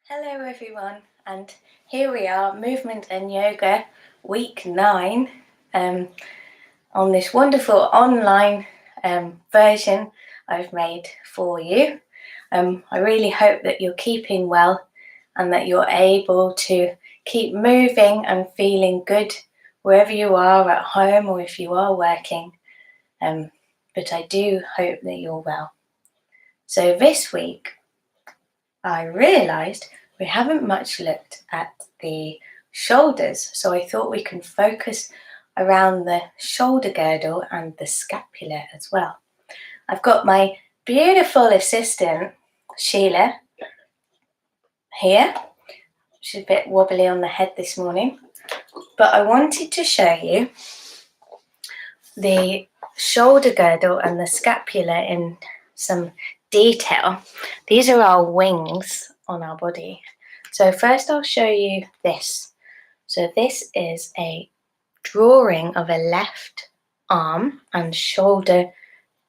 Hello everyone, and here we are, Movement and Yoga week 9 on this wonderful online version I've made for you. I really hope that you're keeping well and that you're able to keep moving and feeling good wherever you are, at home or if you are working. But I do hope that you're well. So this week I realised we haven't much looked at the shoulders, so I thought we can focus around the shoulder girdle and the scapula as well. I've got my beautiful assistant, Sheila, here. She's a bit wobbly on the head this morning, but I wanted to show you the shoulder girdle and the scapula in some detail. These are our wings on our body. So first I'll show you this. So this is a drawing of a left arm and shoulder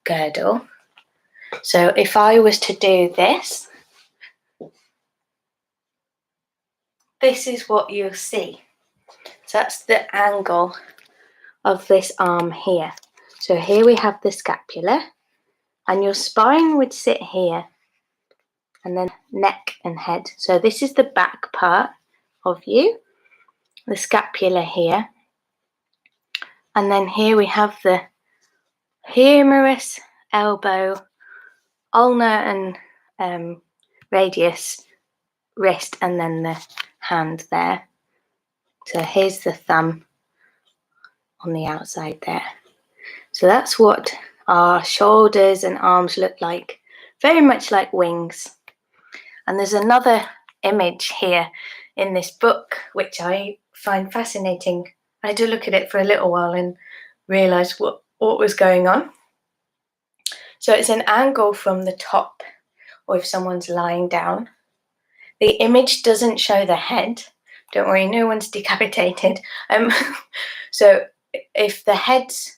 girdle. So if I was to do this, this is what you'll see. So that's the angle of this arm here. So here we have the scapula, and your spine would sit here, and then neck and head. So this is the back part of you, the scapula here. And then here we have the humerus, elbow, ulnar and radius, wrist, and then the hand there. So here's the thumb on the outside there. So that's what our shoulders and arms look like, very much like wings. And there's another image here in this book which I find fascinating. I had to look at it for a little while and realise what was going on. So it's an angle from the top, or if someone's lying down. The image doesn't show the head. Don't worry, no one's decapitated. So if the head's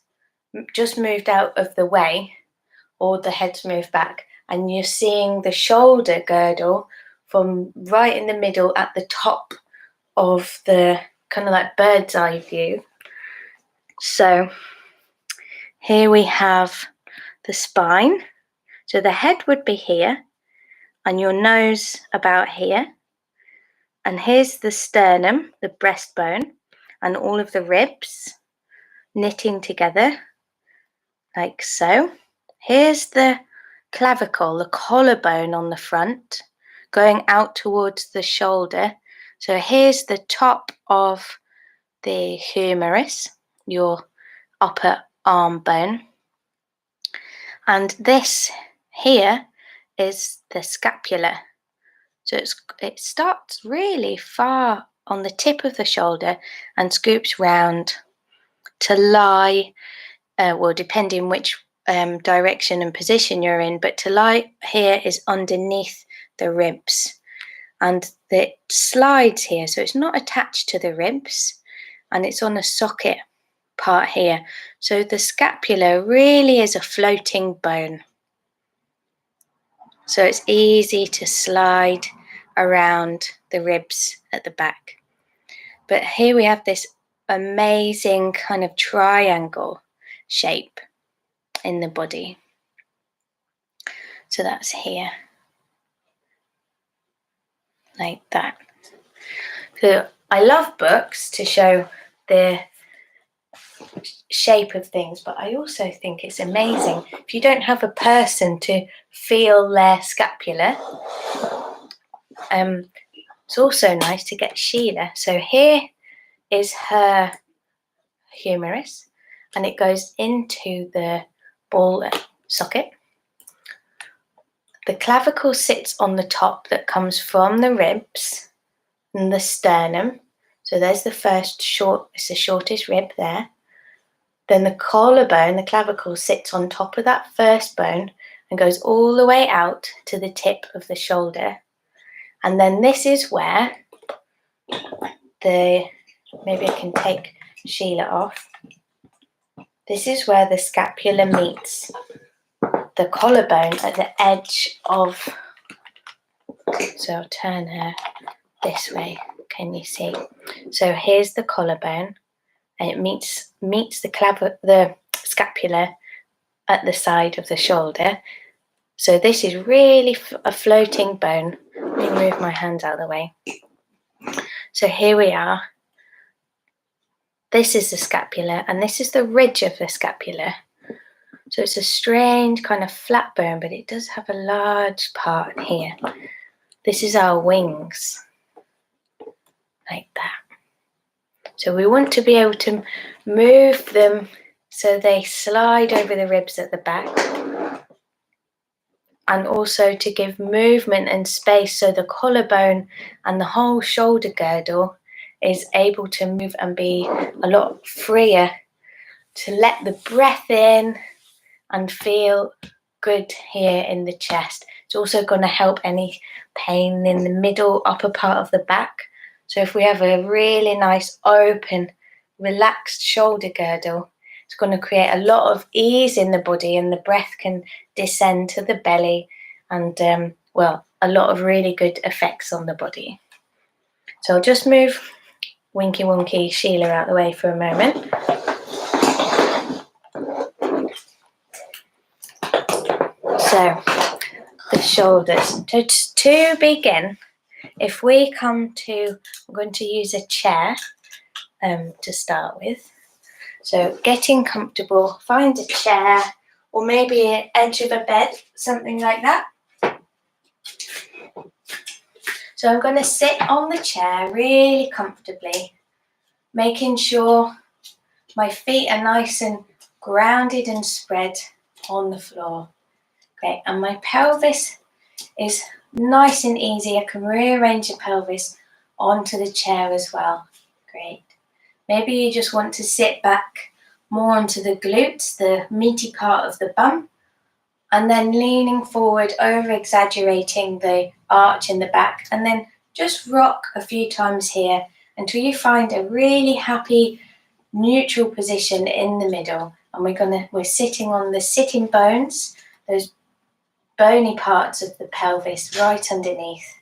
just moved out of the way, or the head's moved back, and you're seeing the shoulder girdle from right in the middle at the top of the kind of like bird's eye view. So here we have the spine. So the head would be here, and your nose about here. And here's the sternum, the breastbone, and all of the ribs knitting together like so. Here's the clavicle, the collarbone on the front, going out towards the shoulder. So here's the top of the humerus, your upper arm bone. And this here is the scapula. So it starts really far on the tip of the shoulder and scoops round to lie, well, depending which direction and position you're in, but to lie here is underneath the ribs, and it slides here, so it's not attached to the ribs, and it's on a socket part here. So the scapula really is a floating bone, so it's easy to slide around the ribs at the back. But here we have this amazing kind of triangle shape in the body. So that's here, like that. So I love books to show the shape of things, but I also think it's amazing if you don't have a person to feel their scapula. It's also nice to get Sheila. So here is her humerus, and it goes into the ball socket. The clavicle sits on the top, that comes from the ribs and the sternum. So there's the first it's the shortest rib there. Then the collarbone, the clavicle, sits on top of that first bone and goes all the way out to the tip of the shoulder. And then this is where maybe I can take Sheila off. This is where the scapula meets the collarbone at the edge of So I'll turn her this way. Can you see? So here's the collarbone, and it meets the scapula at the side of the shoulder. So this is really a floating bone. Let me move my hands out of the way. So here we are. This is the scapula, and this is the ridge of the scapula. So it's a strange kind of flat bone, but it does have a large part here. This is our wings, like that. So we want to be able to move them so they slide over the ribs at the back, and also to give movement and space so the collarbone and the whole shoulder girdle is able to move and be a lot freer, to let the breath in and feel good here in the chest. It's also going to help any pain in the middle upper part of the back. So if we have a really nice open relaxed shoulder girdle, it's going to create a lot of ease in the body, and the breath can descend to the belly, and well, a lot of really good effects on the body. So I'll just move Winky Wonky Sheila out the way for a moment. So the shoulders. To begin, if we come to, I'm going to use a chair to start with. So getting comfortable, find a chair or maybe an edge of a bed, something like that. So I'm going to sit on the chair really comfortably, making sure my feet are nice and grounded and spread on the floor. Okay, and my pelvis is nice and easy. I can rearrange the pelvis onto the chair as well. Great. Maybe you just want to sit back more onto the glutes, the meaty part of the bum, and then leaning forward, over exaggerating the arch in the back, and then just rock a few times here until you find a really happy neutral position in the middle. And we're sitting on the sitting bones, those bony parts of the pelvis right underneath.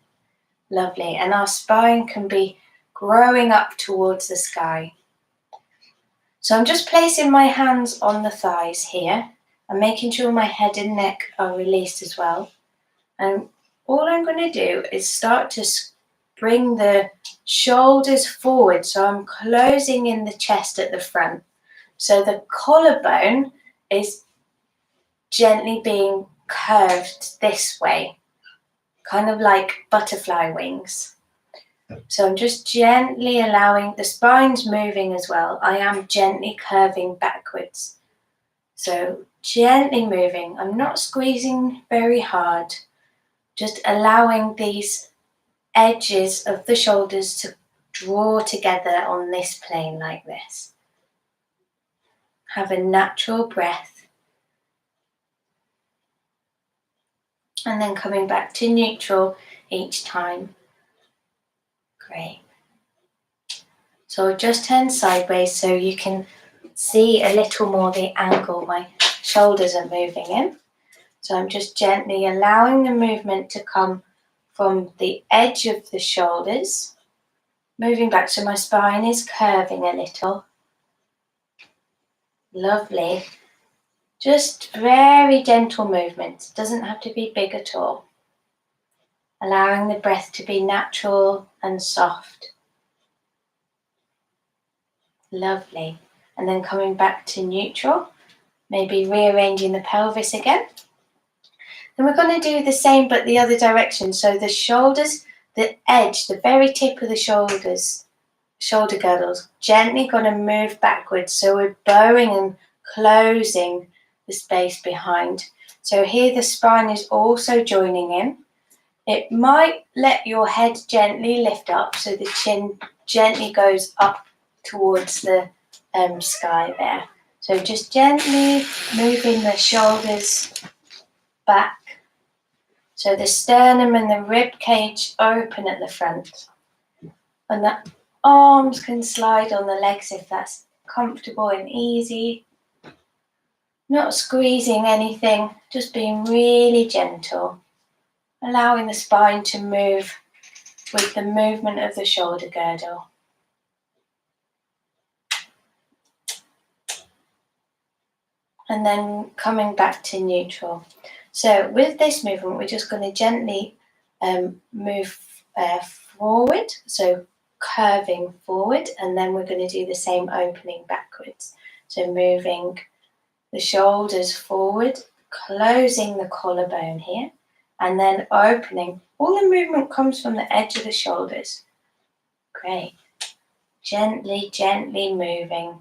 Lovely. And our spine can be growing up towards the sky. So I'm just placing my hands on the thighs here and making sure my head and neck are released as well. And all I'm going to do is start to bring the shoulders forward. So I'm closing in the chest at the front. So the collarbone is gently being curved this way, kind of like butterfly wings. So I'm just gently allowing, the spine's moving as well. I am gently curving backwards. So gently moving. I'm not squeezing very hard, just allowing these edges of the shoulders to draw together on this plane like this. Have a natural breath. And then coming back to neutral each time. Great. So I'll just turn sideways so you can see a little more the angle my shoulders are moving in. So I'm just gently allowing the movement to come from the edge of the shoulders, moving back so my spine is curving a little. Lovely. Just very gentle movements. It doesn't have to be big at all. Allowing the breath to be natural and soft. Lovely. And then coming back to neutral, maybe rearranging the pelvis again. Then we're going to do the same but the other direction. So the shoulders, the edge, the very tip of the shoulders, shoulder girdles, gently going to move backwards. So we're bowing and closing the space behind. So here the spine is also joining in. It might let your head gently lift up so the chin gently goes up towards the sky there. So just gently moving the shoulders back. So the sternum and the rib cage open at the front. And the arms can slide on the legs if that's comfortable and easy. Not squeezing anything, just being really gentle. allowing the spine to move with the movement of the shoulder girdle. And then coming back to neutral. So with this movement, we're just going to gently move forward, so curving forward, and then we're going to do the same opening backwards. So moving the shoulders forward, closing the collarbone here, and then opening. All the movement comes from the edge of the shoulders. Great. Gently, gently moving.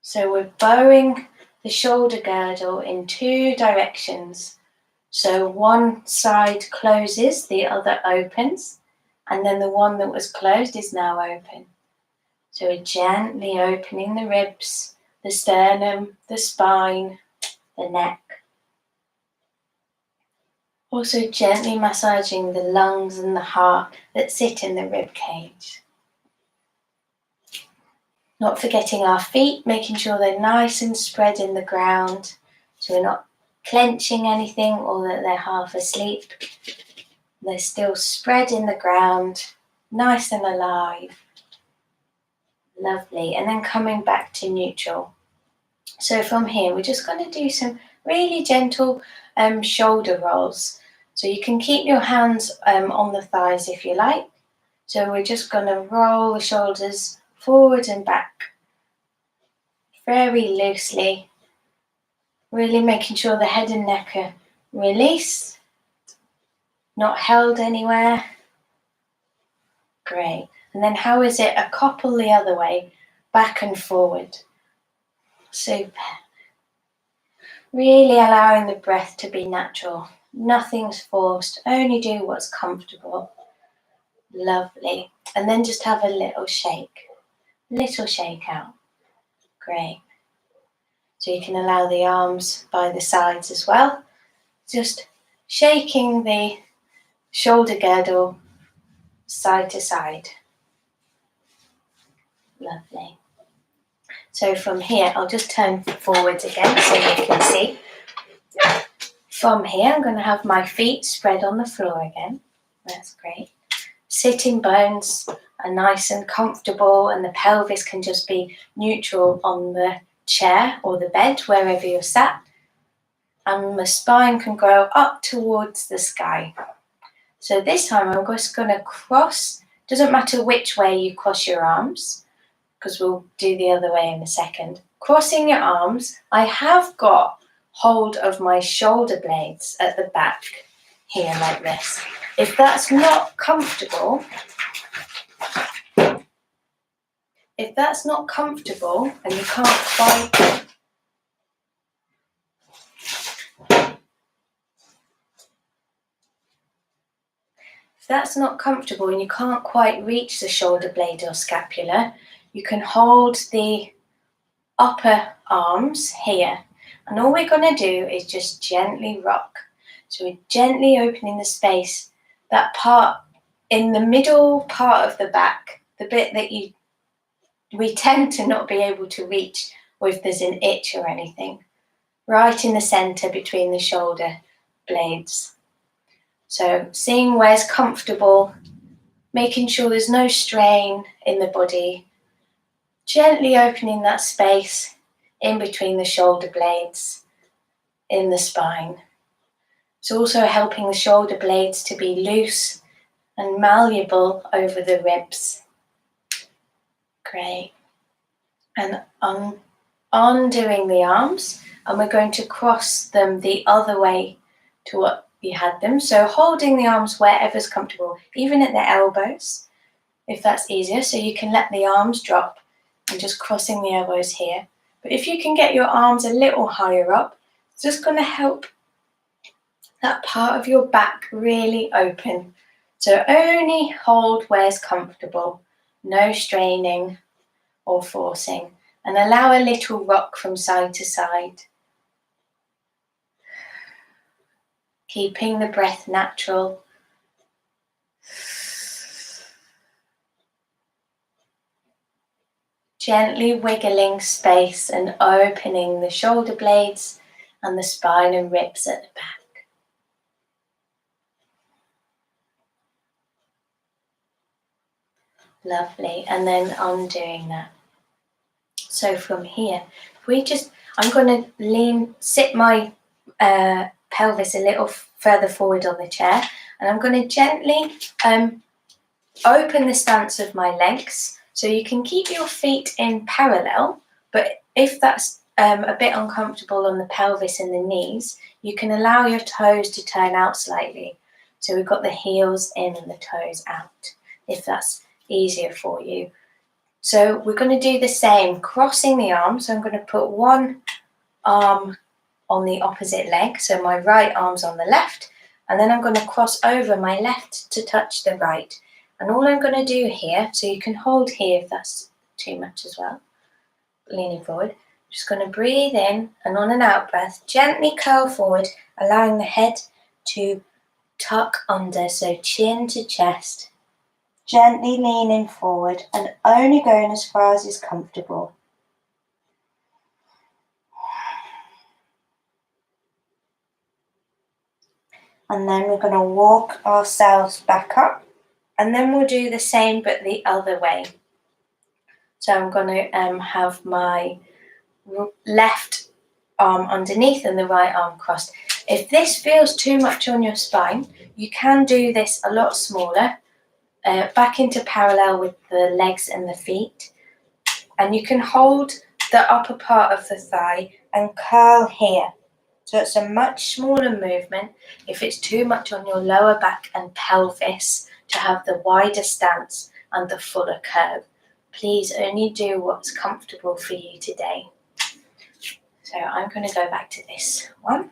So we're bowing the shoulder girdle in two directions. So one side closes, the other opens, and then the one that was closed is now open. So we're gently opening the ribs, the sternum, the spine, the neck. Also gently massaging the lungs and the heart that sit in the rib cage. Not forgetting our feet, making sure they're nice and spread in the ground, so we're not clenching anything or that they're half asleep. They're still spread in the ground, nice and alive. Lovely. And then coming back to neutral. So from here, we're just going to do some really gentle shoulder rolls. So you can keep your hands on the thighs if you like. So we're just going to roll the shoulders forward and back very loosely, really making sure the head and neck are released, not held anywhere. Great. And then how is it? A couple the other way, back and forward. Super. Really allowing the breath to be natural. Nothing's forced, only do what's comfortable. Lovely. And then just have a little shake out. Great. So you can allow the arms by the sides as well. Just shaking the shoulder girdle side to side. Lovely. So from here, I'll just turn forwards again so you can see. From here, I'm going to have my feet spread on the floor again. That's great. Sitting bones are nice and comfortable, and the pelvis can just be neutral on the chair or the bed, wherever you're sat. And the spine can go up towards the sky. So this time I'm just going to cross. Doesn't matter which way you cross your arms, because we'll do the other way in a second. Crossing your arms, I have got hold of my shoulder blades at the back here like this. If that's not comfortable, and you can't quite reach the shoulder blade or scapula, you can hold the upper arms here. And all we're going to do is just gently rock. So we're gently opening the space, that part in the middle part of the back, the bit that we tend to not be able to reach, or if there's an itch or anything, right in the center between the shoulder blades. So seeing where's comfortable, making sure there's no strain in the body, gently opening that space in between the shoulder blades in the spine. It's also helping the shoulder blades to be loose and malleable over the ribs. Great. And undoing the arms, and we're going to cross them the other way to what you had them. So holding the arms wherever's comfortable, even at the elbows, if that's easier. So you can let the arms drop and just crossing the elbows here. But if you can get your arms a little higher up, it's just going to help that part of your back really open. So only hold where's comfortable, no straining or forcing, and allow a little rock from side to side. Keeping the breath natural. Gently wiggling space and opening the shoulder blades and the spine and ribs at the back. Lovely. And then undoing that. So from here, I'm going to sit my pelvis a little further forward on the chair, and I'm going to gently open the stance of my legs. So you can keep your feet in parallel, but if that's a bit uncomfortable on the pelvis and the knees, you can allow your toes to turn out slightly. So we've got the heels in and the toes out, if that's easier for you. So we're going to do the same, crossing the arms. So I'm going to put one arm on the opposite leg, so my right arm's on the left, and then I'm going to cross over my left to touch the right. And all I'm going to do here, so you can hold here if that's too much as well, leaning forward, just going to breathe in, and on an out breath, gently curl forward, allowing the head to tuck under, so chin to chest, gently leaning forward and only going as far as is comfortable. And then we're going to walk ourselves back up, and then we'll do the same but the other way. So I'm going to have my left arm underneath and the right arm crossed. If this feels too much on your spine, you can do this a lot smaller, back into parallel with the legs and the feet. And you can hold the upper part of the thigh and curl here. So it's a much smaller movement if it's too much on your lower back and pelvis to have the wider stance and the fuller curve. Please only do what's comfortable for you today. So I'm going to go back to this one.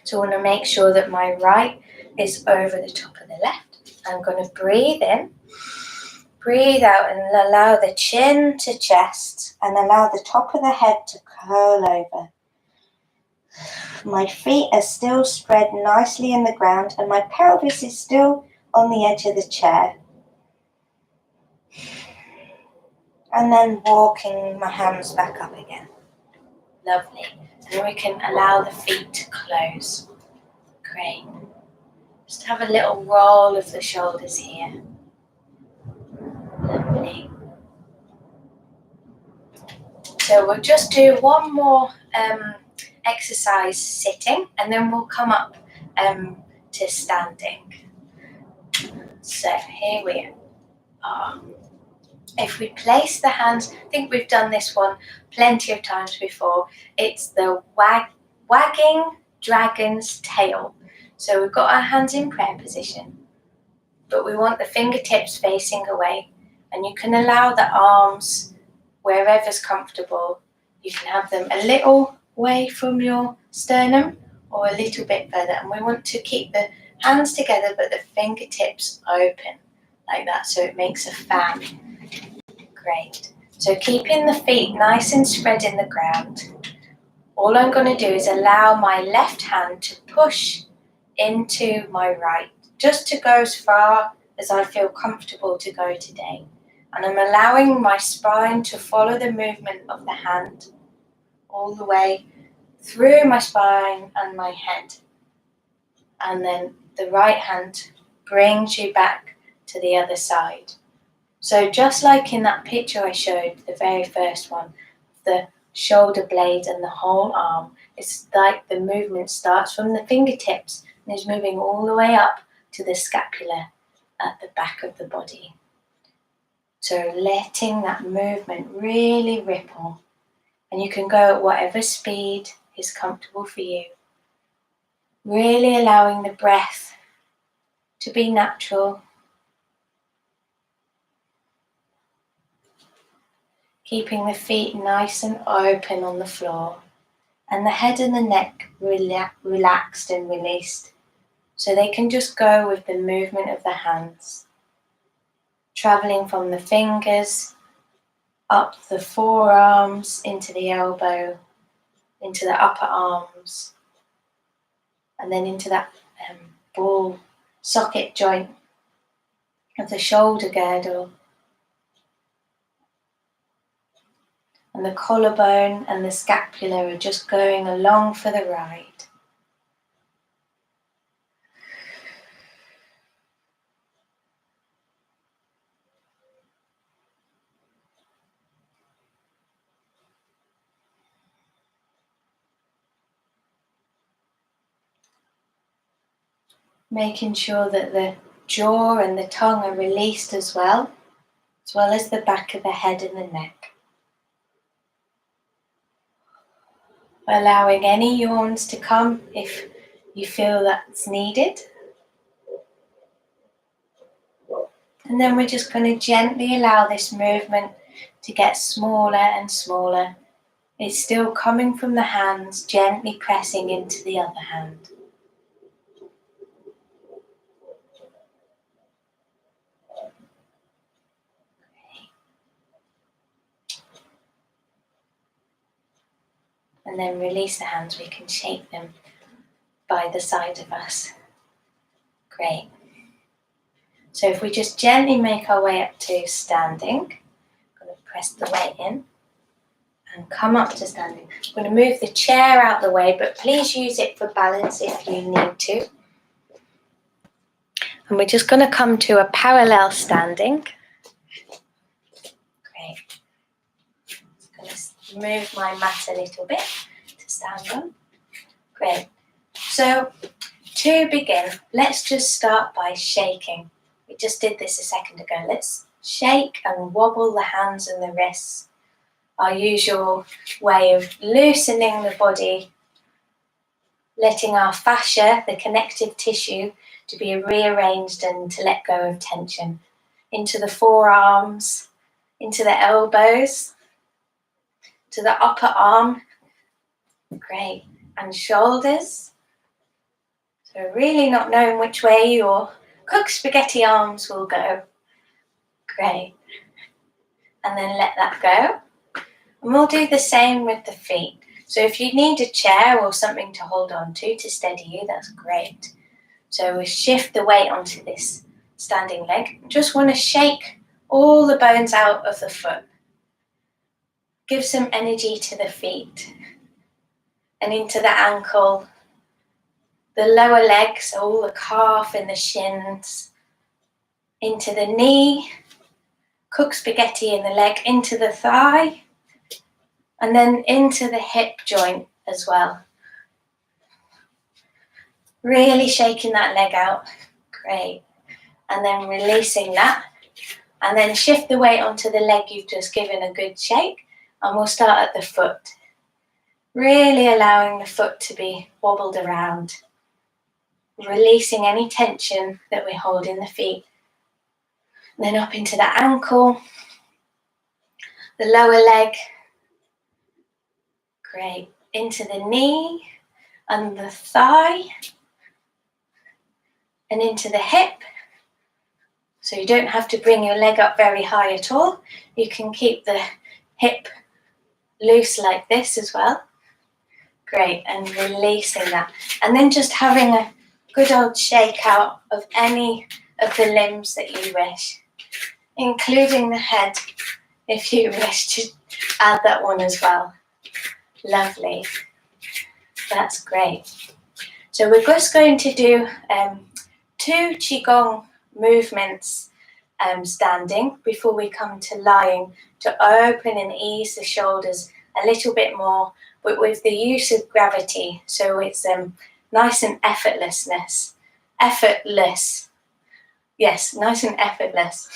So I want to make sure that my right is over the top of the left. I'm going to breathe in, breathe out, and allow the chin to chest and allow the top of the head to curl over. My feet are still spread nicely in the ground and my pelvis is still on the edge of the chair. And then walking my hands back up again. Lovely. And we can allow the feet to close. Great. Just have a little roll of the shoulders here. Lovely. So we'll just do one more exercise sitting, and then we'll come up to standing. So here we are. If we place the hands, I think we've done this one plenty of times before, it's the wagging dragon's tail. So we've got our hands in prayer position, but we want the fingertips facing away, and you can allow the arms wherever's comfortable. You can have them a little way from your sternum or a little bit further, and we want to keep the hands together but the fingertips open like that, so it makes a fan. Great. So keeping the feet nice and spread in the ground, all I'm going to do is allow my left hand to push into my right, just to go as far as I feel comfortable to go today. And I'm allowing my spine to follow the movement of the hand all the way through my spine and my head. And then the right hand brings you back to the other side. So just like in that picture I showed, the very first one, the shoulder blade and the whole arm, it's like the movement starts from the fingertips and is moving all the way up to the scapula at the back of the body. So letting that movement really ripple, and you can go at whatever speed is comfortable for you. Really allowing the breath to be natural. Keeping the feet nice and open on the floor, and the head and the neck relaxed and released, so they can just go with the movement of the hands, traveling from the fingers up the forearms into the elbow, into the upper arms, and then into that ball socket joint of the shoulder girdle, and the collarbone and the scapula are just going along for the ride. making sure that the jaw and the tongue are released as well as the back of the head and the neck. Allowing any yawns to come if you feel that's needed. And then we're just going to gently allow this movement to get smaller and smaller. It's still coming from the hands, gently pressing into the other hand. And then release the hands. We can shake them by the side of us. Great. So if we just gently make our way up to standing, I'm going to press the weight in and come up to standing. I'm going to move the chair out the way, but please use it for balance if you need to. And we're just going to come to a parallel standing. Great. I'm going to move my mat a little bit to stand on. Great. So to begin, let's just start by shaking. We just did this a second ago. Let's shake and wobble the hands and the wrists. Our usual way of loosening the body, letting our fascia, the connective tissue, to be rearranged and to let go of tension. Into the forearms, into the elbows, to the upper arm. Great. And shoulders. So really not knowing which way your cooked spaghetti arms will go. Great. And then let that go. And we'll do the same with the feet. So if you need a chair or something to hold on to steady you, that's great. So we shift the weight onto this standing leg. Just want to shake all the bones out of the foot. Give some energy to the feet and into the ankle, the lower legs, all the calf and the shins, into the knee, cook spaghetti in the leg, into the thigh, and then into the hip joint as well. Really shaking that leg out. Great. And then releasing that. And then shift the weight onto the leg you've just given a good shake. And we'll start at the foot. Really allowing the foot to be wobbled around. Releasing any tension that we hold in the feet. And then up into the ankle. The lower leg. Great. Into the knee and the thigh. And into the hip. So you don't have to bring your leg up very high at all. You can keep the hip loose like this as well. Great, and releasing that. And then just having a good old shake out of any of the limbs that you wish, including the head if you wish to add that one as well. Lovely. That's great. So we're just going to do 2 Qigong movements standing before we come to lying, to open and ease the shoulders a little bit more, but with the use of gravity, so it's nice and effortless. Yes, nice and effortless.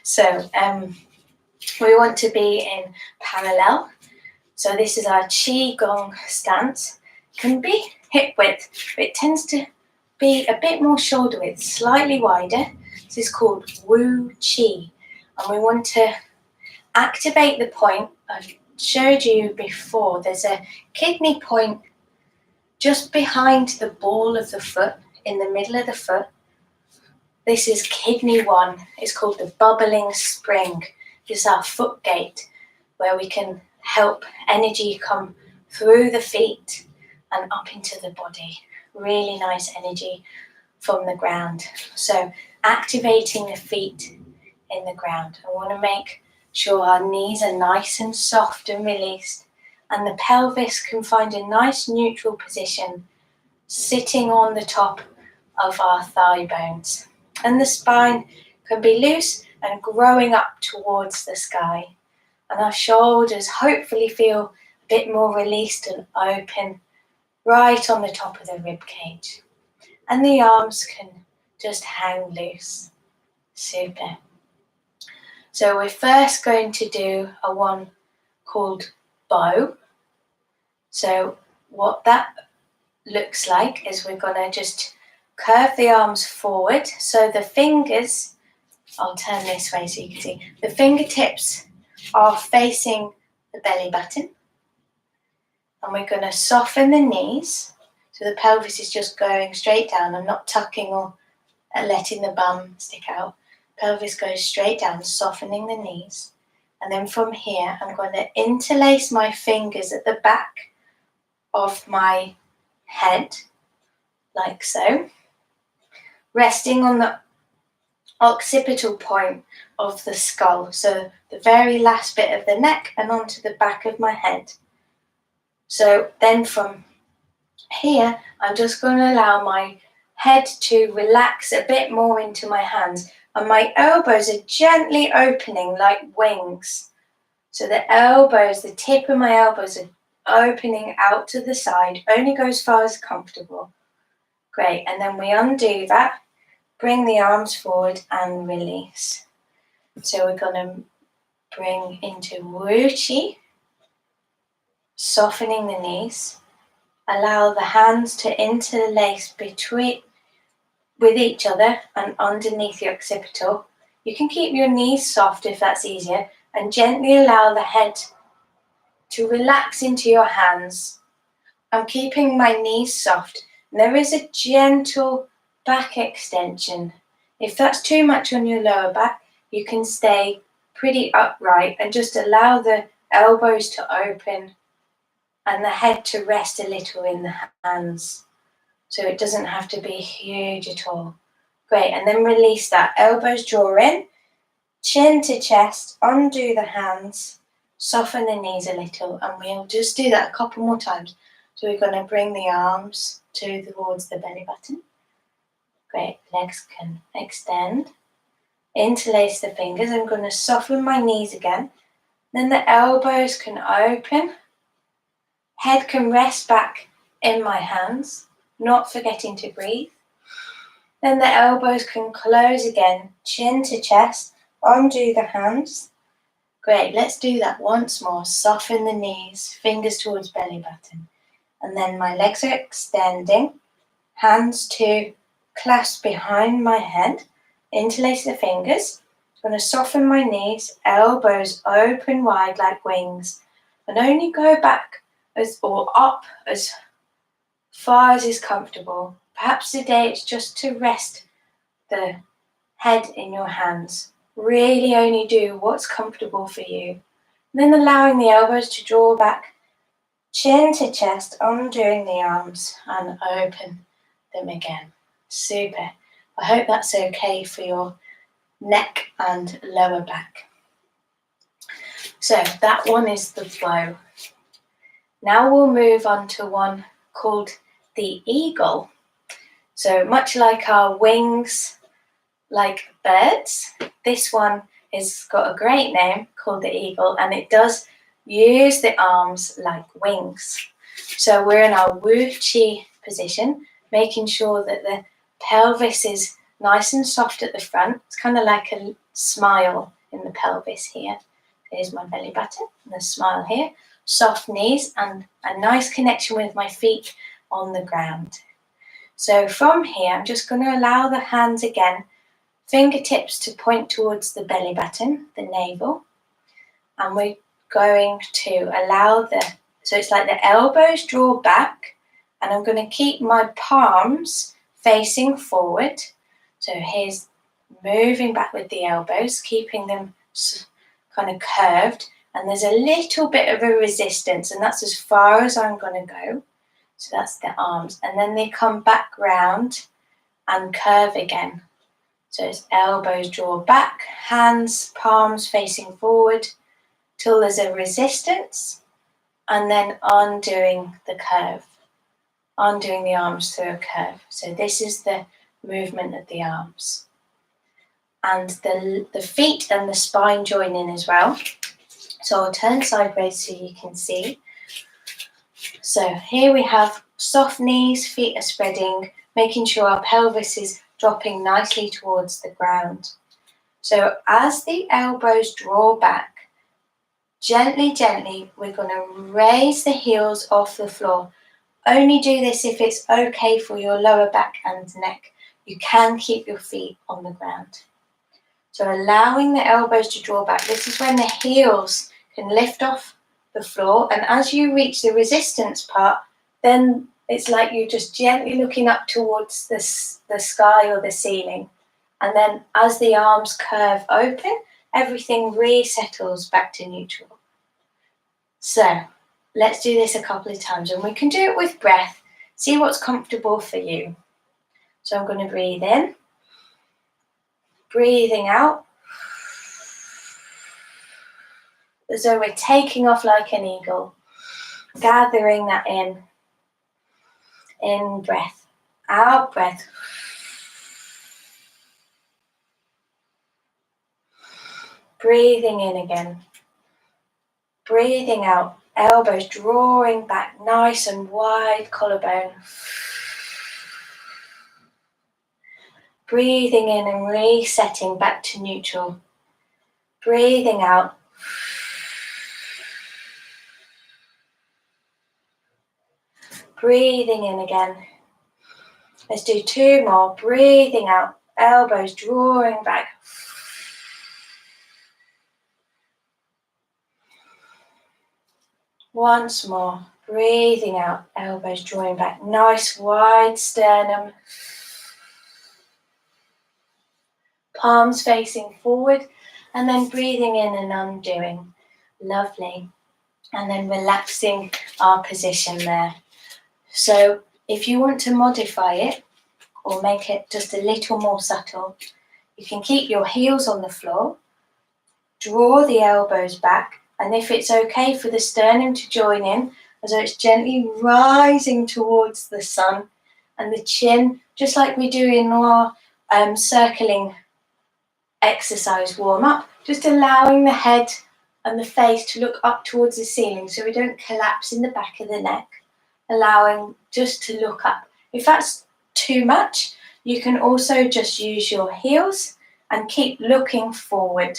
So we want to be in parallel. So this is our Qigong stance. Can be hip width, but it tends to be a bit more shoulder width, slightly wider. This is called Wu Qi. And we want to activate the point I've showed you before. There's a kidney point just behind the ball of the foot, in the middle of the foot. This is kidney 1. It's called the bubbling spring. This is our foot gate, where we can help energy come through the feet and up into the body. Really nice energy from the ground. So activating the feet in the ground. I want to make sure our knees are nice and soft and released, and the pelvis can find a nice neutral position, sitting on the top of our thigh bones. And the spine can be loose and growing up towards the sky. And our shoulders hopefully feel a bit more released and open, right on the top of the rib cage. and the arms can just hang loose. Super. So we're first going to do a one called bow. So what that looks like is we're going to just curve the arms forward. So the fingers, I'll turn this way so you can see, the fingertips are facing the belly button. And we're going to soften the knees. So the pelvis is just going straight down. I'm not tucking or letting the bum stick out. Pelvis goes straight down, softening the knees. And then from here, I'm going to interlace my fingers at the back of my head, like so, resting on the occipital point of the skull, so the very last bit of the neck and onto the back of my head. So then from here, I'm just going to allow my head to relax a bit more into my hands, and my elbows are gently opening like wings. So the elbows, the tip of my elbows are opening out to the side, only go as far as comfortable. Great, and then we undo that, bring the arms forward and release. So we're going to bring into Wu Qi, softening the knees. Allow the hands to interlace with each other and underneath the occipital. You can keep your knees soft if that's easier, and gently allow the head to relax into your hands. I'm keeping my knees soft. There is a gentle back extension. If that's too much on your lower back, you can stay pretty upright and just allow the elbows to open and the head to rest a little in the hands. So it doesn't have to be huge at all. Great, and then release that. Elbows draw in, chin to chest, undo the hands, soften the knees a little, and we'll just do that a couple more times. So we're going to bring the arms towards the belly button. Great, legs can extend. Interlace the fingers. I'm going to soften my knees again. Then the elbows can open. Head can rest back in my hands, not forgetting to breathe. Then the elbows can close again, chin to chest, undo the hands. Great, let's do that once more. Soften the knees, fingers towards belly button. And then my legs are extending, hands to clasp behind my head, interlace the fingers. I'm going to soften my knees, elbows open wide like wings, and only go back or up as far as is comfortable. Perhaps today it's just to rest the head in your hands. Really only do what's comfortable for you. And then allowing the elbows to draw back, chin to chest, undoing the arms and open them again. Super. I hope that's okay for your neck and lower back. So that one is the bow. Now we'll move on to one called the eagle. So much like our wings, like birds, this one has got a great name called the eagle, and it does use the arms like wings. So we're in our Wu Qi position, making sure that the pelvis is nice and soft at the front. It's kind of like a smile in the pelvis here. Here's my belly button and a smile here. Soft knees and a nice connection with my feet on the ground. So from here, I'm just going to allow the hands again, fingertips to point towards the belly button, the navel, and we're going to allow so it's like the elbows draw back, and I'm going to keep my palms facing forward. So here's moving back with the elbows, keeping them kind of curved, and there's a little bit of a resistance, and that's as far as I'm going to go. So that's the arms, and then they come back round and curve again. So it's elbows draw back, hands, palms facing forward till there's a resistance, and then undoing the curve, undoing the arms through a curve. So this is the movement of the arms. And the feet and the spine join in as well. So I'll turn sideways so you can see. So here we have soft knees, feet are spreading, making sure our pelvis is dropping nicely towards the ground. So as the elbows draw back, gently, gently, we're going to raise the heels off the floor. Only do this if it's okay for your lower back and neck. You can keep your feet on the ground. So allowing the elbows to draw back. This is when the heels can lift off the floor, and as you reach the resistance part, then it's like you're just gently looking up towards the sky or the ceiling. And then as the arms curve open, everything resettles back to neutral. So let's do this a couple of times, and we can do it with breath. See what's comfortable for you. So I'm going to breathe in, breathing out, as though we're taking off like an eagle, gathering that in breath, out breath, breathing in again, breathing out, elbows drawing back, nice and wide collarbone, breathing in and resetting back to neutral, breathing out, breathing in again. Let's do 2 more. Breathing out, elbows drawing back. Once more. Breathing out, elbows drawing back. Nice wide sternum. Palms facing forward, and then breathing in and undoing. Lovely. And then relaxing our position there. So if you want to modify it or make it just a little more subtle, you can keep your heels on the floor, draw the elbows back, and if it's okay for the sternum to join in, as though it's gently rising towards the sun, and the chin, just like we do in our circling exercise warm-up, just allowing the head and the face to look up towards the ceiling so we don't collapse in the back of the neck, allowing just to look up. If that's too much, you can also just use your heels and keep looking forward.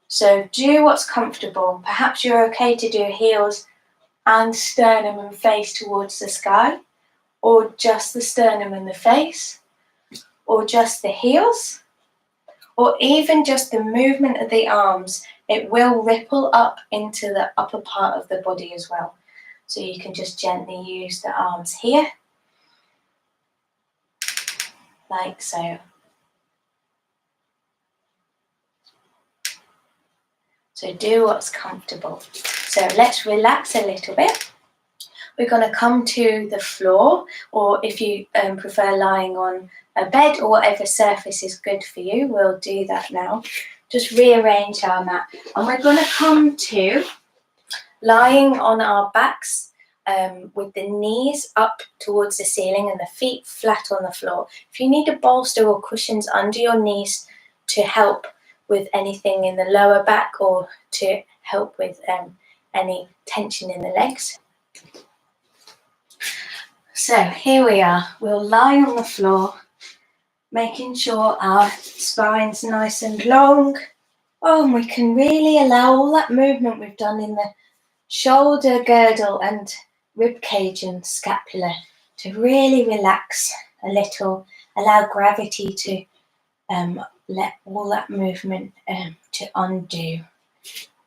So do what's comfortable. Perhaps you're okay to do heels and sternum and face towards the sky, or just the sternum and the face, or just the heels, or even just the movement of the arms. It will ripple up into the upper part of the body as well. So you can just gently use the arms here, like so. So do what's comfortable. So let's relax a little bit. We're going to come to the floor, or if you prefer lying on a bed or whatever surface is good for you, we'll do that now. Just rearrange our mat. And we're going to come to lying on our backs with the knees up towards the ceiling and the feet flat on the floor. If you need a bolster or cushions under your knees to help with anything in the lower back or to help with any tension in the legs. So here we are. We'll lie on the floor, making sure our spine's nice and long. Oh, and we can really allow all that movement we've done in the shoulder girdle and rib cage and scapula to really relax a little, allow gravity to let all that movement to undo.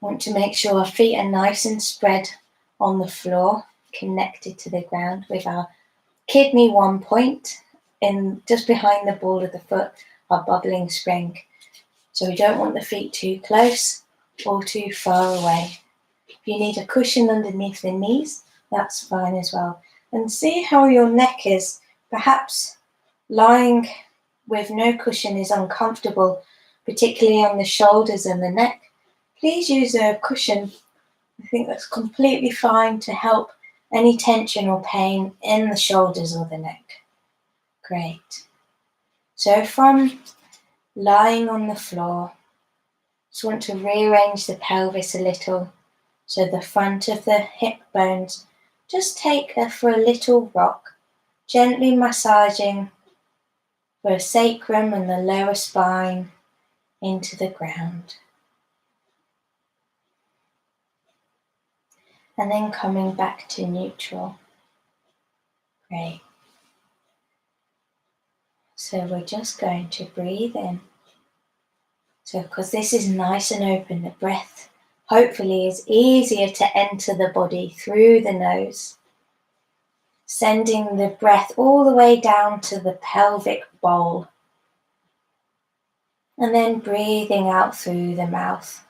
Want to make sure our feet are nice and spread on the floor, connected to the ground with our kidney 1 point in just behind the ball of the foot, our bubbling spring. So we don't want the feet too close or too far away. If you need a cushion underneath the knees, that's fine as well. And see how your neck is. Perhaps lying with no cushion is uncomfortable, particularly on the shoulders and the neck. Please use a cushion. I think that's completely fine to help any tension or pain in the shoulders or the neck. Great. So from lying on the floor, just want to rearrange the pelvis a little so the front of the hip bones just take for a little rock, Gently massaging the sacrum and the lower spine into the ground. And then coming back to neutral. Great. So we're just going to breathe in. So because this is nice and open, the breath hopefully is easier to enter the body through the nose. Sending the breath all the way down to the pelvic bowl. And then breathing out through the mouth.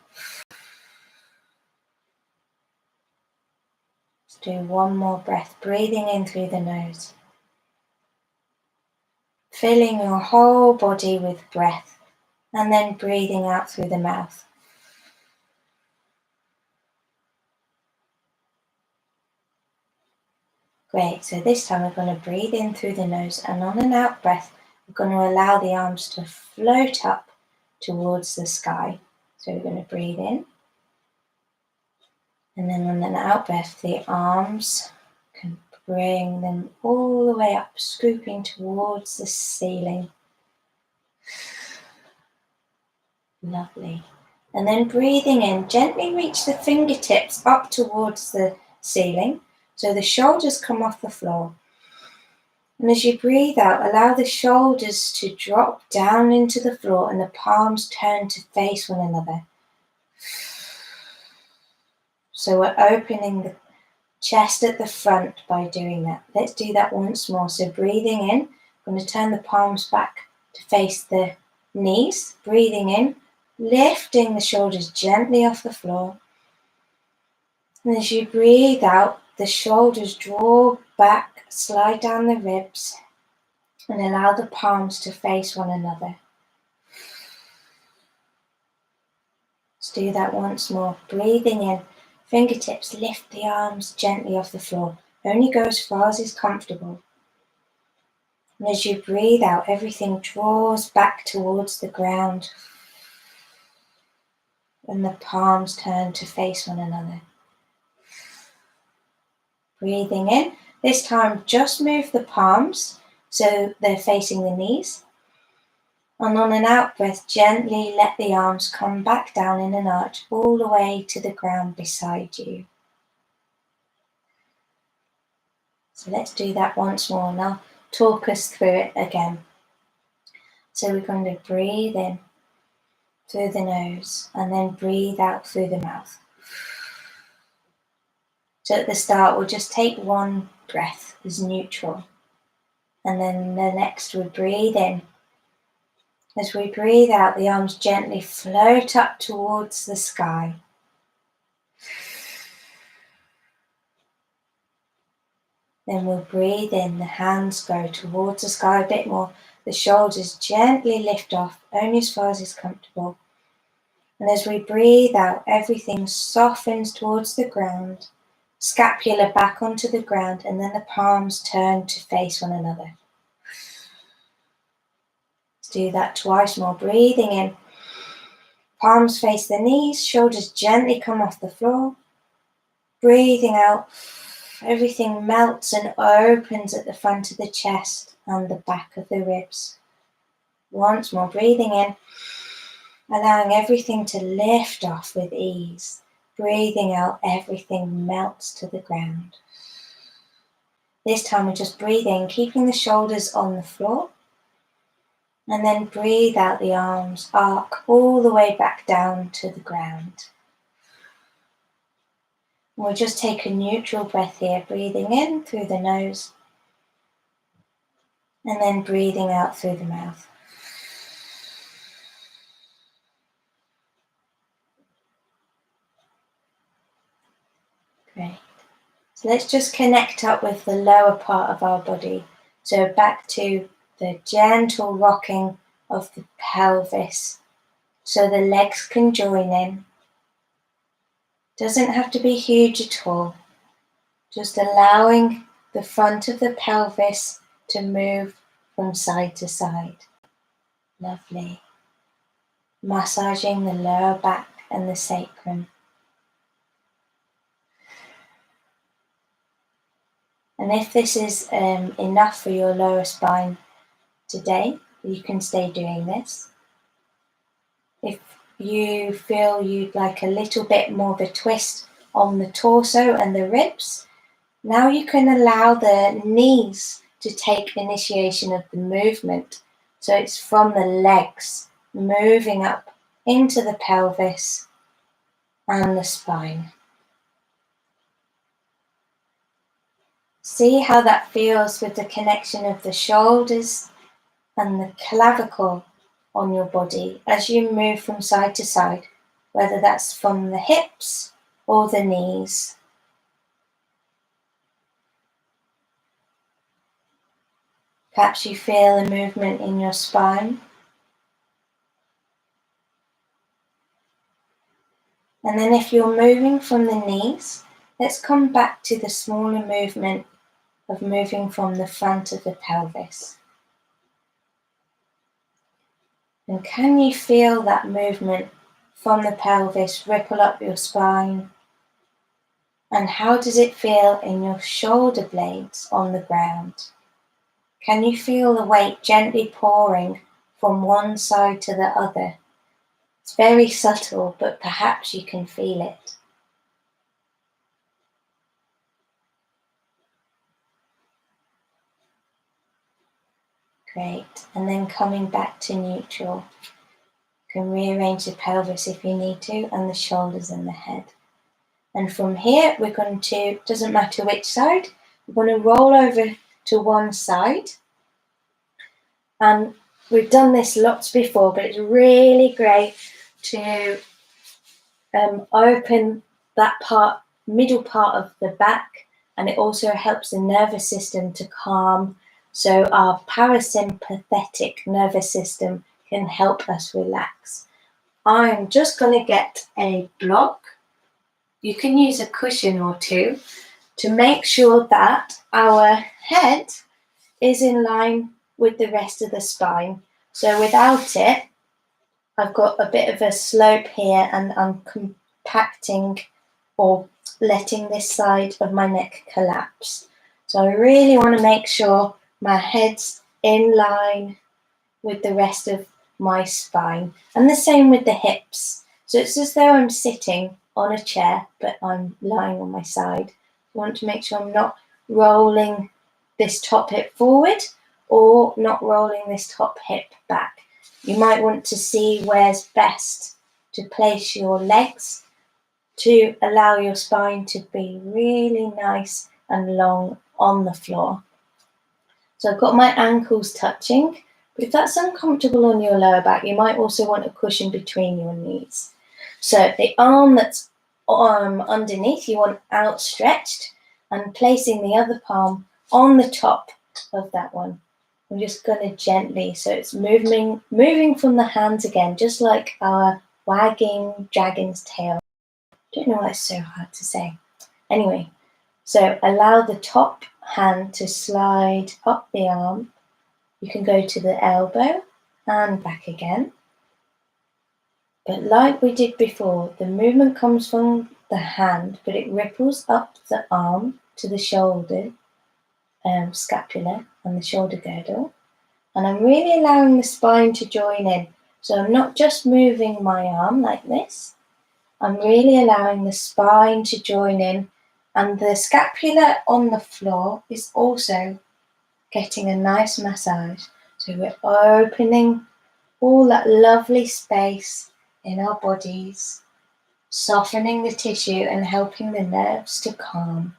Let's do one more breath, breathing in through the nose. Filling your whole body with breath and then breathing out through the mouth. Great, so this time we're going to breathe in through the nose and on an out breath, we're going to allow the arms to float up towards the sky. So we're going to breathe in. And then on an out breath, the arms can bring them all the way up, scooping towards the ceiling. Lovely. And then breathing in, gently reach the fingertips up towards the ceiling, so the shoulders come off the floor. And as you breathe out, allow the shoulders to drop down into the floor and the palms turn to face one another. So we're opening the chest at the front by doing that. Let's do that once more. So breathing in, I'm going to turn the palms back to face the knees. Breathing in, lifting the shoulders gently off the floor. And as you breathe out, the shoulders draw back, slide down the ribs, and allow the palms to face one another. Let's do that once more. Breathing in, fingertips lift the arms gently off the floor. Only go as far as is comfortable. And as you breathe out, everything draws back towards the ground. And the palms turn to face one another. Breathing in. This time, just move the palms so they're facing the knees. And on an out breath, gently let the arms come back down in an arch all the way to the ground beside you. So let's do that once more. Now talk us through it again. So we're going to breathe in through the nose and then breathe out through the mouth. So at the start, we'll just take one breath as neutral. And then the next, we'll breathe in. As we breathe out, the arms gently float up towards the sky. Then we'll breathe in, the hands go towards the sky a bit more. The shoulders gently lift off, only as far as is comfortable. And as we breathe out, everything softens towards the ground. Scapula back onto the ground, and then the palms turn to face one another. Let's do that twice more. Breathing in, palms face the knees, shoulders gently come off the floor. Breathing out, everything melts and opens at the front of the chest and the back of the ribs. Once more, breathing in, allowing everything to lift off with ease. Breathing out, everything melts to the ground. This time we just breathe in, keeping the shoulders on the floor. And then breathe out, the arms arc all the way back down to the ground. We'll just take a neutral breath here, breathing in through the nose. And then breathing out through the mouth. Great. So let's just connect up with the lower part of our body. So back to the gentle rocking of the pelvis so the legs can join in. Doesn't have to be huge at all. Just allowing the front of the pelvis to move from side to side. Lovely. Massaging the lower back and the sacrum. And if this is enough for your lower spine today, you can stay doing this. If you feel you'd like a little bit more of a twist on the torso and the ribs, now you can allow the knees to take initiation of the movement. So it's from the legs moving up into the pelvis and the spine. See how that feels with the connection of the shoulders and the clavicle on your body as you move from side to side, whether that's from the hips or the knees. Perhaps you feel a movement in your spine. And then if you're moving from the knees, let's come back to the smaller movement of moving from the front of the pelvis. And can you feel that movement from the pelvis ripple up your spine? And how does it feel in your shoulder blades on the ground? Can you feel the weight gently pouring from one side to the other? It's very subtle, but perhaps you can feel it. Great. And then coming back to neutral. You can rearrange the pelvis if you need to, and the shoulders and the head. And from here, we're going to, doesn't matter which side, we're going to roll over to one side. And we've done this lots before, but it's really great to open that part, middle part of the back, and it also helps the nervous system to calm. So our parasympathetic nervous system can help us relax. I'm just going to get a block. You can use a cushion or two to make sure that our head is in line with the rest of the spine. So without it, I've got a bit of a slope here and I'm compacting or letting this side of my neck collapse. So I really want to make sure my head's in line with the rest of my spine, and the same with the hips. So it's as though I'm sitting on a chair, but I'm lying on my side. I want to make sure I'm not rolling this top hip forward or not rolling this top hip back. You might want to see where's best to place your legs to allow your spine to be really nice and long on the floor. So I've got my ankles touching, but if that's uncomfortable on your lower back, you might also want a cushion between your knees. So the arm that's underneath, you want outstretched, and placing the other palm on the top of that one. I'm just going to gently, so it's moving from the hands again, just like our wagging dragon's tail. I don't know why it's so hard to say. Anyway, so allow the top hand to slide up the arm. You can go to the elbow and back again. But like we did before, the movement comes from the hand, but it ripples up the arm to the shoulder, scapula and the shoulder girdle. And I'm really allowing the spine to join in. So I'm not just moving my arm like this. I'm really allowing the spine to join in, and the scapula on the floor is also getting a nice massage. So we're opening all that lovely space in our bodies, softening the tissue and helping the nerves to calm.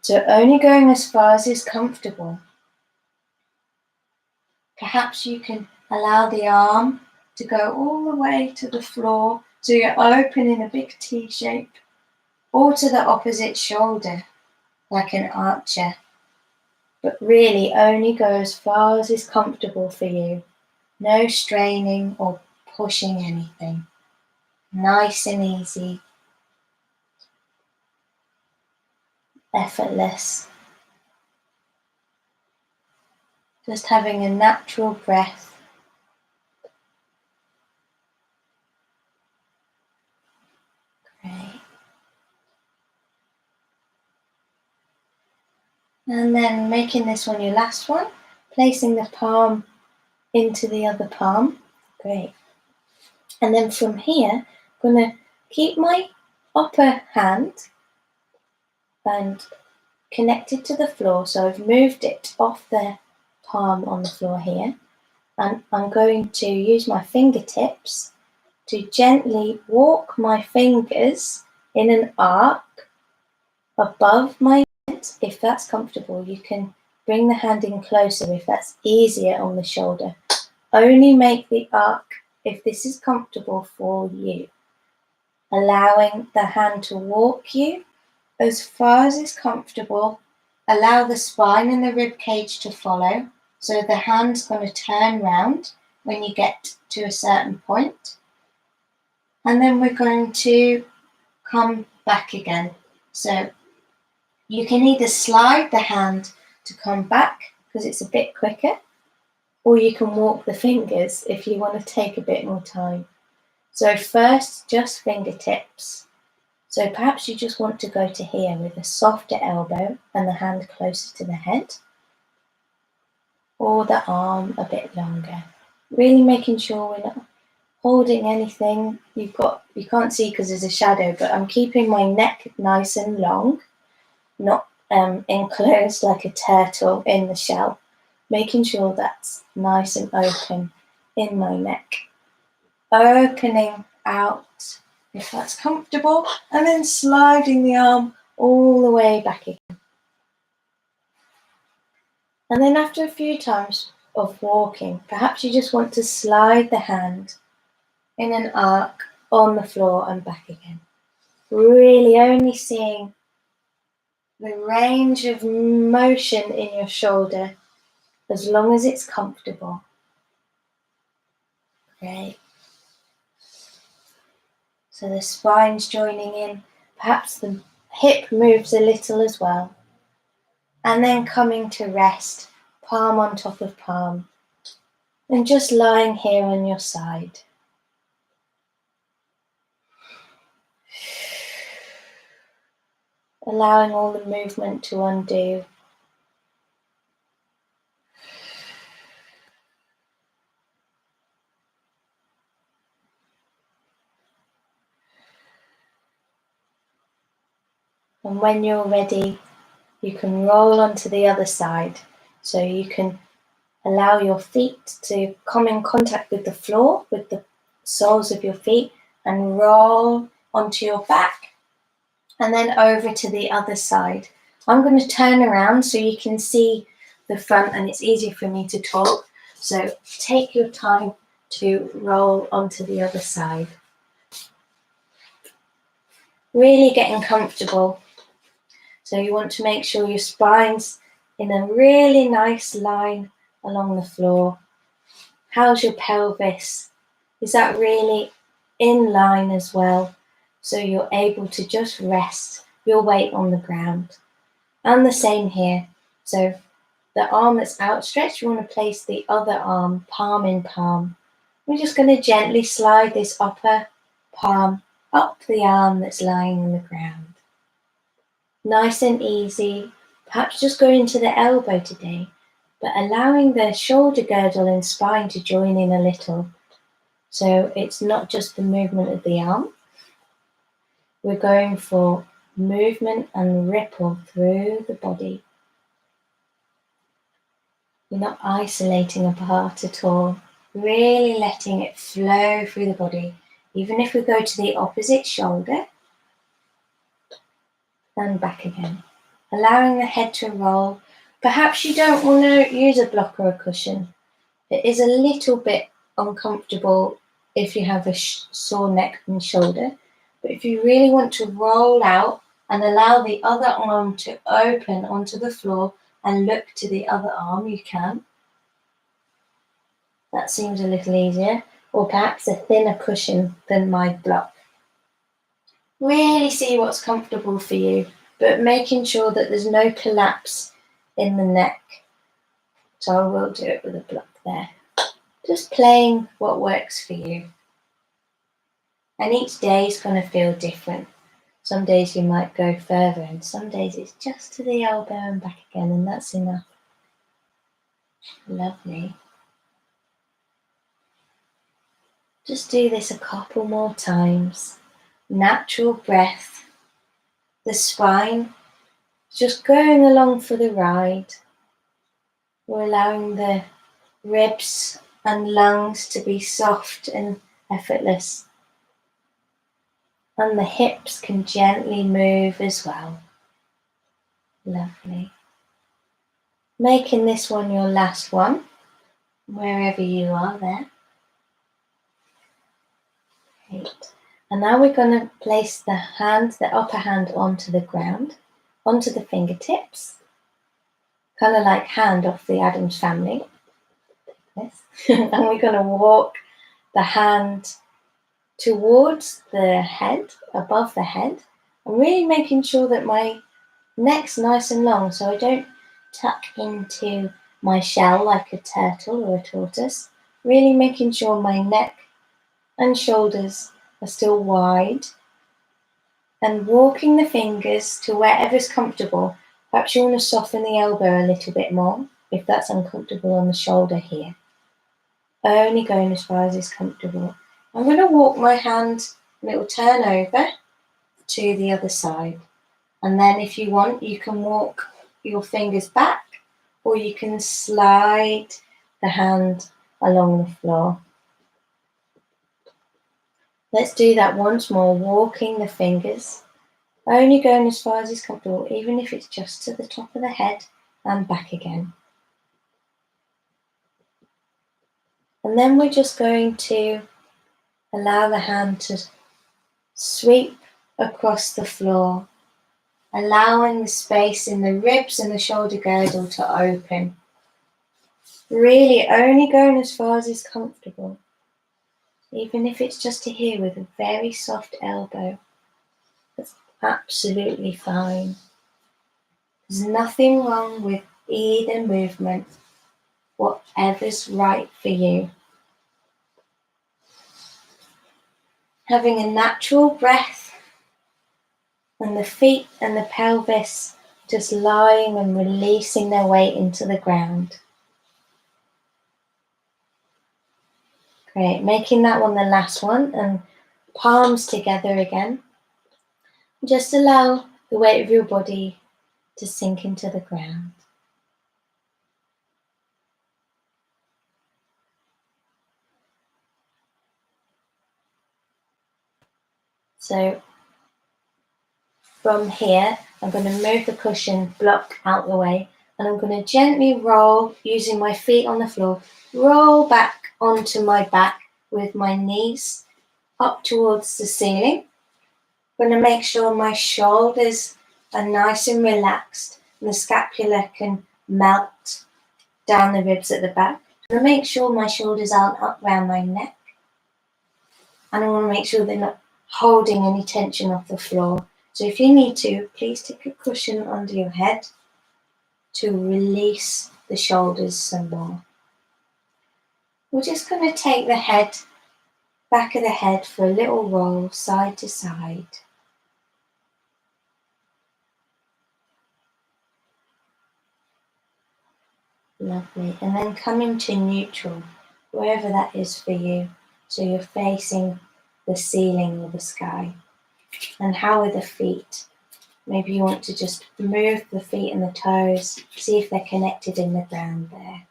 So only going as far as is comfortable. Perhaps you can allow the arm to go all the way to the floor, so you're opening a big T shape, or to the opposite shoulder, like an archer. But really only go as far as is comfortable for you. No straining or pushing anything. Nice and easy. Effortless. Just having a natural breath. Great. And then making this one your last one, placing the palm into the other palm. Great. And then from here, I'm going to keep my upper hand and connected to the floor. So I've moved it off the palm on the floor here. And I'm going to use my fingertips to gently walk my fingers in an arc above my head. If that's comfortable, you can bring the hand in closer if that's easier on the shoulder. Only make the arc if this is comfortable for you. Allowing the hand to walk you as far as is comfortable. Allow the spine and the rib cage to follow. So the hand's going to turn round when you get to a certain point. And then we're going to come back again. So you can either slide the hand to come back because it's a bit quicker, or you can walk the fingers if you want to take a bit more time. So first, just fingertips. So perhaps you just want to go to here with a softer elbow and the hand closer to the head, or the arm a bit longer. Really making sure we're not holding anything. You can't see because there's a shadow, but I'm keeping my neck nice and long, not enclosed like a turtle in the shell. Making sure that's nice and open in my neck. Opening out if that's comfortable, and then sliding the arm all the way back again. And then after a few times of walking, perhaps you just want to slide the hand in an arc on the floor and back again. Really only seeing the range of motion in your shoulder as long as it's comfortable. Great. So the spine's joining in. Perhaps the hip moves a little as well. And then coming to rest, palm on top of palm. And just lying here on your side. Allowing all the movement to undo. And when you're ready, you can roll onto the other side. So you can allow your feet to come in contact with the floor, with the soles of your feet, and roll onto your back. And then over to the other side. I'm going to turn around so you can see the front and it's easier for me to talk. So take your time to roll onto the other side. Really getting comfortable. So you want to make sure your spine's in a really nice line along the floor. How's your pelvis? Is that really in line as well? So you're able to just rest your weight on the ground. And the same here. So the arm that's outstretched, you want to place the other arm palm in palm. We're just going to gently slide this upper palm up the arm that's lying on the ground. Nice and easy. Perhaps just going to the elbow today, but allowing the shoulder girdle and spine to join in a little. So it's not just the movement of the arm. We're going for movement and ripple through the body. You're not isolating a part at all. Really letting it flow through the body. Even if we go to the opposite shoulder, and back again. Allowing the head to roll. Perhaps you don't want to use a block or a cushion. It is a little bit uncomfortable if you have a sore neck and shoulder. But if you really want to roll out and allow the other arm to open onto the floor and look to the other arm, you can. That seems a little easier. Or perhaps a thinner cushion than my block. Really see what's comfortable for you, but making sure that there's no collapse in the neck. So I will do it with a block there. Just playing what works for you. And each day is going to feel different. Some days you might go further, and some days it's just to the elbow and back again, and that's enough. Lovely. Just do this a couple more times. Natural breath. The spine just going along for the ride. We're allowing the ribs and lungs to be soft and effortless. And the hips can gently move as well. Lovely. Making this one your last one, wherever you are there. Great. And now we're going to place the upper hand onto the ground, onto the fingertips, kind of like Hand off the Addams Family. Yes. And we're going to walk the hand towards the head, above the head. I'm really making sure that my neck's nice and long so I don't tuck into my shell like a turtle or a tortoise. Really making sure my neck and shoulders are still wide, and walking the fingers to wherever's comfortable. Perhaps you want to soften the elbow a little bit more if that's uncomfortable on the shoulder here. Only going as far as is comfortable. I'm going to walk my hand and it will turn over to the other side. And then if you want, you can walk your fingers back, or you can slide the hand along the floor. Let's do that once more, walking the fingers, only going as far as is comfortable, even if it's just to the top of the head and back again. And then we're just going to allow the hand to sweep across the floor, allowing the space in the ribs and the shoulder girdle to open. Really only going as far as is comfortable. Even if it's just to here with a very soft elbow, that's absolutely fine. There's nothing wrong with either movement, whatever's right for you. Having a natural breath, and the feet and the pelvis just lying and releasing their weight into the ground. Great, making that one the last one, and palms together again. Just allow the weight of your body to sink into the ground. So from here, I'm going to move the cushion block out the way, and I'm going to gently roll, using my feet on the floor, roll back onto my back with my knees up towards the ceiling. I'm going to make sure my shoulders are nice and relaxed and the scapula can melt down the ribs at the back. I'm going to make sure my shoulders aren't up around my neck, and I want to make sure they're not holding any tension off the floor. So if you need to, please take a cushion under your head to release the shoulders some more. We're just going to take the head, back of the head for a little roll side to side. Lovely. And then come into neutral, wherever that is for you. So you're facing the ceiling or the sky. And how are the feet? Maybe you want to just move the feet and the toes, see if they're connected in the ground there.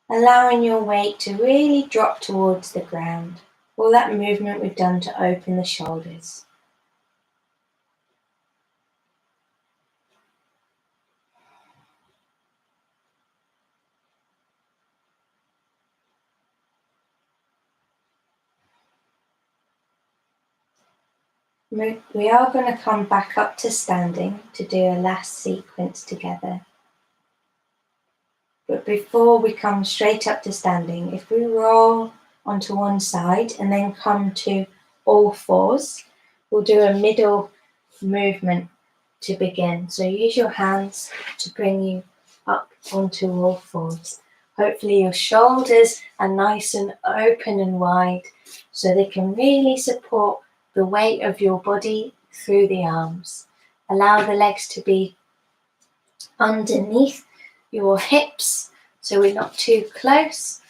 Allowing your weight to really drop towards the ground. All that movement we've done to open the shoulders. We are going to come back up to standing to do a last sequence together. But before we come straight up to standing, if we roll onto one side and then come to all fours, we'll do a middle movement to begin. So use your hands to bring you up onto all fours. Hopefully your shoulders are nice and open and wide so they can really support the weight of your body through the arms. Allow the legs to be underneath your hips so we're not too close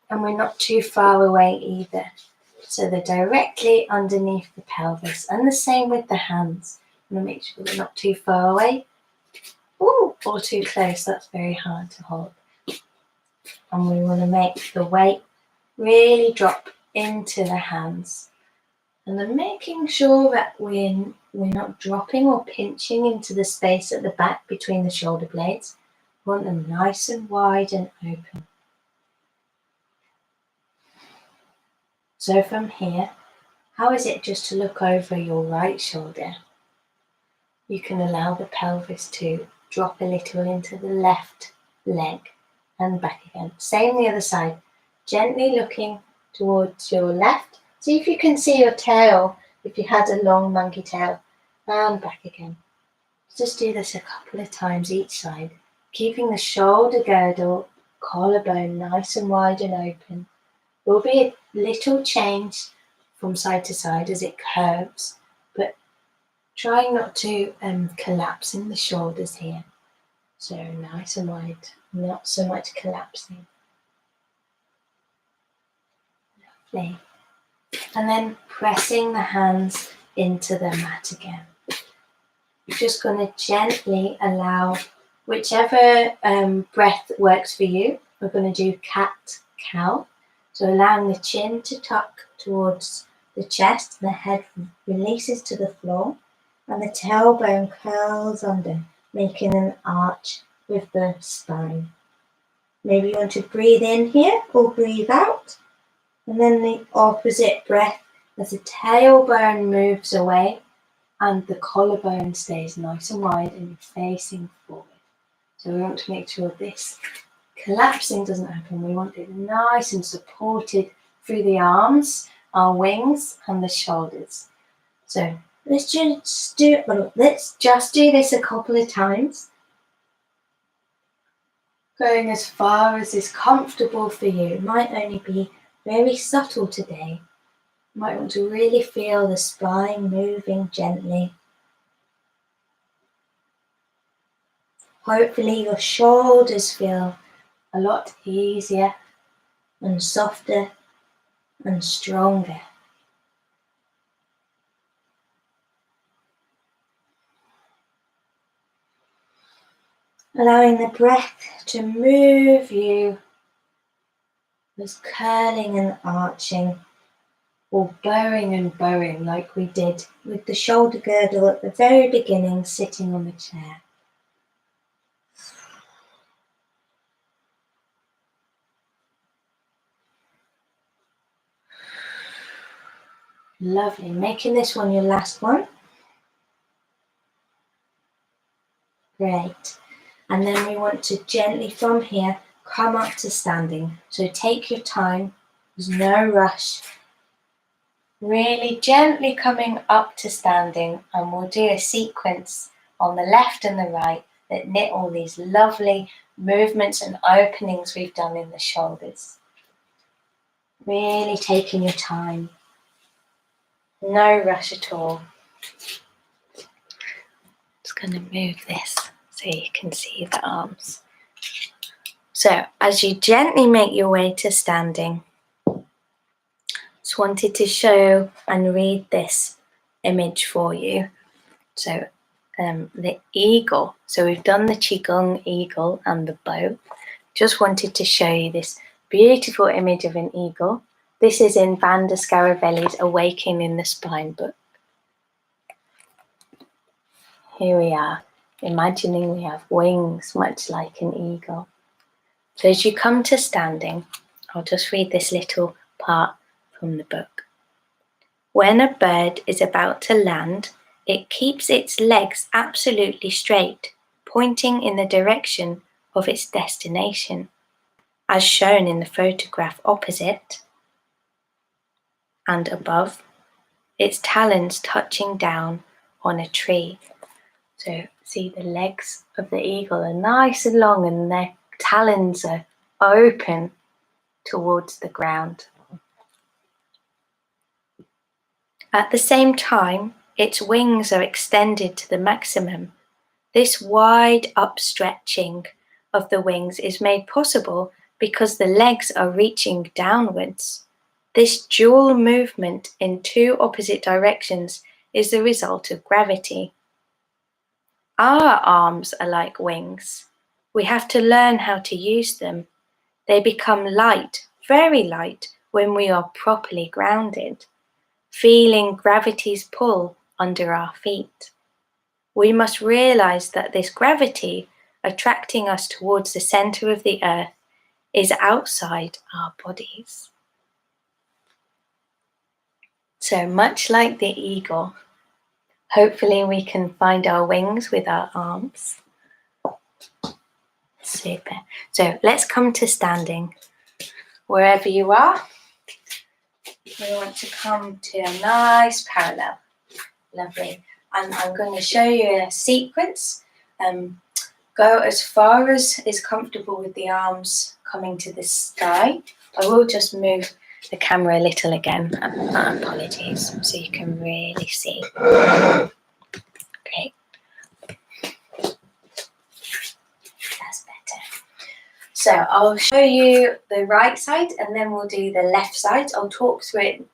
and we're not too far away either. So they're directly underneath the pelvis, and the same with the hands. I'm going to make sure they're not too far away or too close. That's very hard to hold. And we want to make the weight really drop into the hands. And then making sure that we're not dropping or pinching into the space at the back between the shoulder blades. We want them nice and wide and open. So from here, how is it just to look over your right shoulder? You can allow the pelvis to drop a little into the left leg and back again. Same the other side. Gently looking towards your left. See if you can see your tail, if you had a long monkey tail, and back again. Just do this a couple of times each side, keeping the shoulder girdle, collarbone nice and wide and open. There will be a little change from side to side as it curves, but trying not to collapse in the shoulders here. So nice and wide, not so much collapsing. Lovely. And then pressing the hands into the mat again. You're just going to gently allow whichever breath works for you. We're going to do cat-cow. So allowing the chin to tuck towards the chest, the head releases to the floor, and the tailbone curls under, making an arch with the spine. Maybe you want to breathe in here or breathe out, and then the opposite breath as the tailbone moves away and the collarbone stays nice and wide and you're facing forward. So we want to make sure this collapsing doesn't happen. We want it nice and supported through the arms, our wings, and the shoulders. So let's just do this a couple of times. Going as far as is comfortable for you. It might only be very subtle today. You might want to really feel the spine moving gently. Hopefully your shoulders feel a lot easier and softer and stronger. Allowing the breath to move you as curling and arching or bowing and bowing like we did with the shoulder girdle at the very beginning sitting on the chair. Lovely. Making this one your last one. Great. And then we want to gently from here come up to standing. So take your time. There's no rush. Really gently coming up to standing, and we'll do a sequence on the left and the right that knit all these lovely movements and openings we've done in the shoulders. Really taking your time. No rush at all. Just going to move this so you can see the arms. So as you gently make your way to standing, just wanted to show and read this image for you. So the eagle. So we've done the Qigong eagle and the bow. Just wanted to show you this beautiful image of an eagle. This is in Vanda Scaravelli's Awakening in the Spine book. Here we are, imagining we have wings much like an eagle. So as you come to standing, I'll just read this little part from the book. When a bird is about to land, it keeps its legs absolutely straight, pointing in the direction of its destination, as shown in the photograph opposite and above, its talons touching down on a tree. So see, the legs of the eagle are nice and long and their talons are open towards the ground. At the same time, its wings are extended to the maximum. This wide upstretching of the wings is made possible because the legs are reaching downwards. This dual movement in two opposite directions is the result of gravity. Our arms are like wings. We have to learn how to use them. They become light, very light, when we are properly grounded, feeling gravity's pull under our feet. We must realize that this gravity attracting us towards the center of the earth is outside our bodies. So much like the eagle, hopefully we can find our wings with our arms. Super. So let's come to standing. Wherever you are, we want to come to a nice parallel. Lovely. And I'm going to show you a sequence. Go as far as is comfortable with the arms coming to the sky. I will just move the camera a little again. Apologies, so you can really see. Great. That's better. So I'll show you the right side and then we'll do the left side. I'll talk through it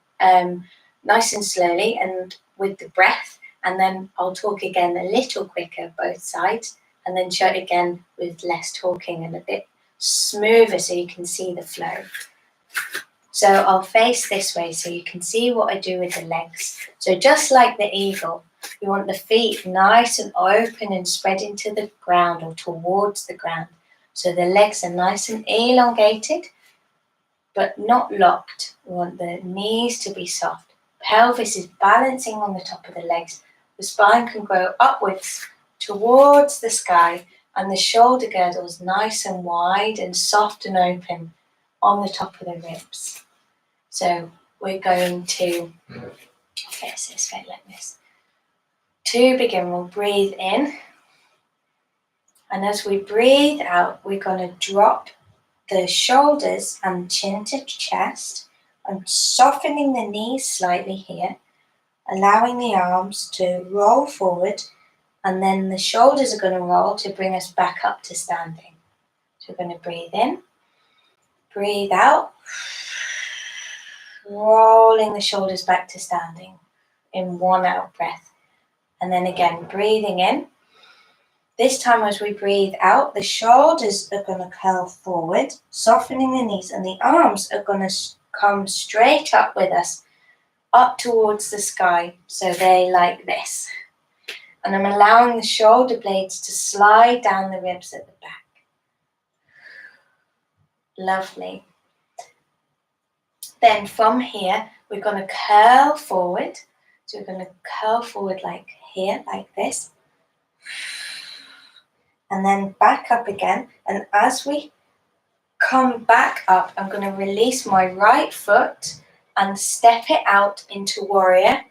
nice and slowly and with the breath, and then I'll talk again a little quicker both sides, and then show it again with less talking and a bit smoother so you can see the flow. So I'll face this way so you can see what I do with the legs. So just like the eagle, we want the feet nice and open and spread into the ground or towards the ground. So the legs are nice and elongated, but not locked. We want the knees to be soft. Pelvis is balancing on the top of the legs. The spine can grow upwards towards the sky, and the shoulder girdle is nice and wide and soft and open on the top of the ribs. So we're going to face this way like this. To begin, we'll breathe in, and as we breathe out, we're going to drop the shoulders and chin to chest. I'm softening the knees slightly here, allowing the arms to roll forward, and then the shoulders are going to roll to bring us back up to standing. So we're going to breathe in, breathe out, rolling the shoulders back to standing in one out breath. And then again, breathing in. This time as we breathe out, the shoulders are going to curl forward, softening the knees, and the arms are going to come straight up with us, up towards the sky, so they like this. And I'm allowing the shoulder blades to slide down the ribs at the back. Lovely. Then from here, we're going to curl forward. So we're going to curl forward like here, like this. And then back up again. And as we come back up, I'm going to release my right foot and step it out into warrior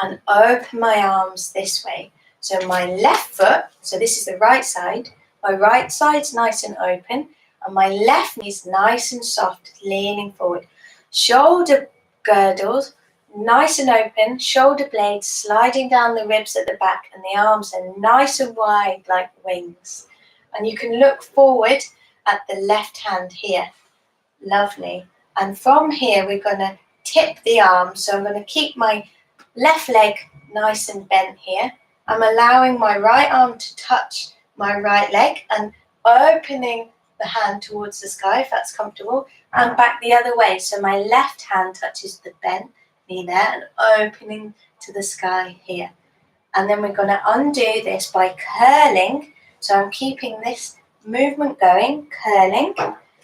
and open my arms this way. So my left foot, so this is the right side, my right side's nice and open, and my left knee's nice and soft, leaning forward. Shoulder girdles, nice and open, shoulder blades sliding down the ribs at the back, and the arms are nice and wide like wings. And you can look forward at the left hand here. Lovely. And from here, we're going to tip the arms. So I'm going to keep my left leg nice and bent here. I'm allowing my right arm to touch my right leg and opening the hand towards the sky if that's comfortable, and back the other way. So my left hand touches the bent knee there and opening to the sky here. And then we're going to undo this by curling. So I'm keeping this movement going, curling,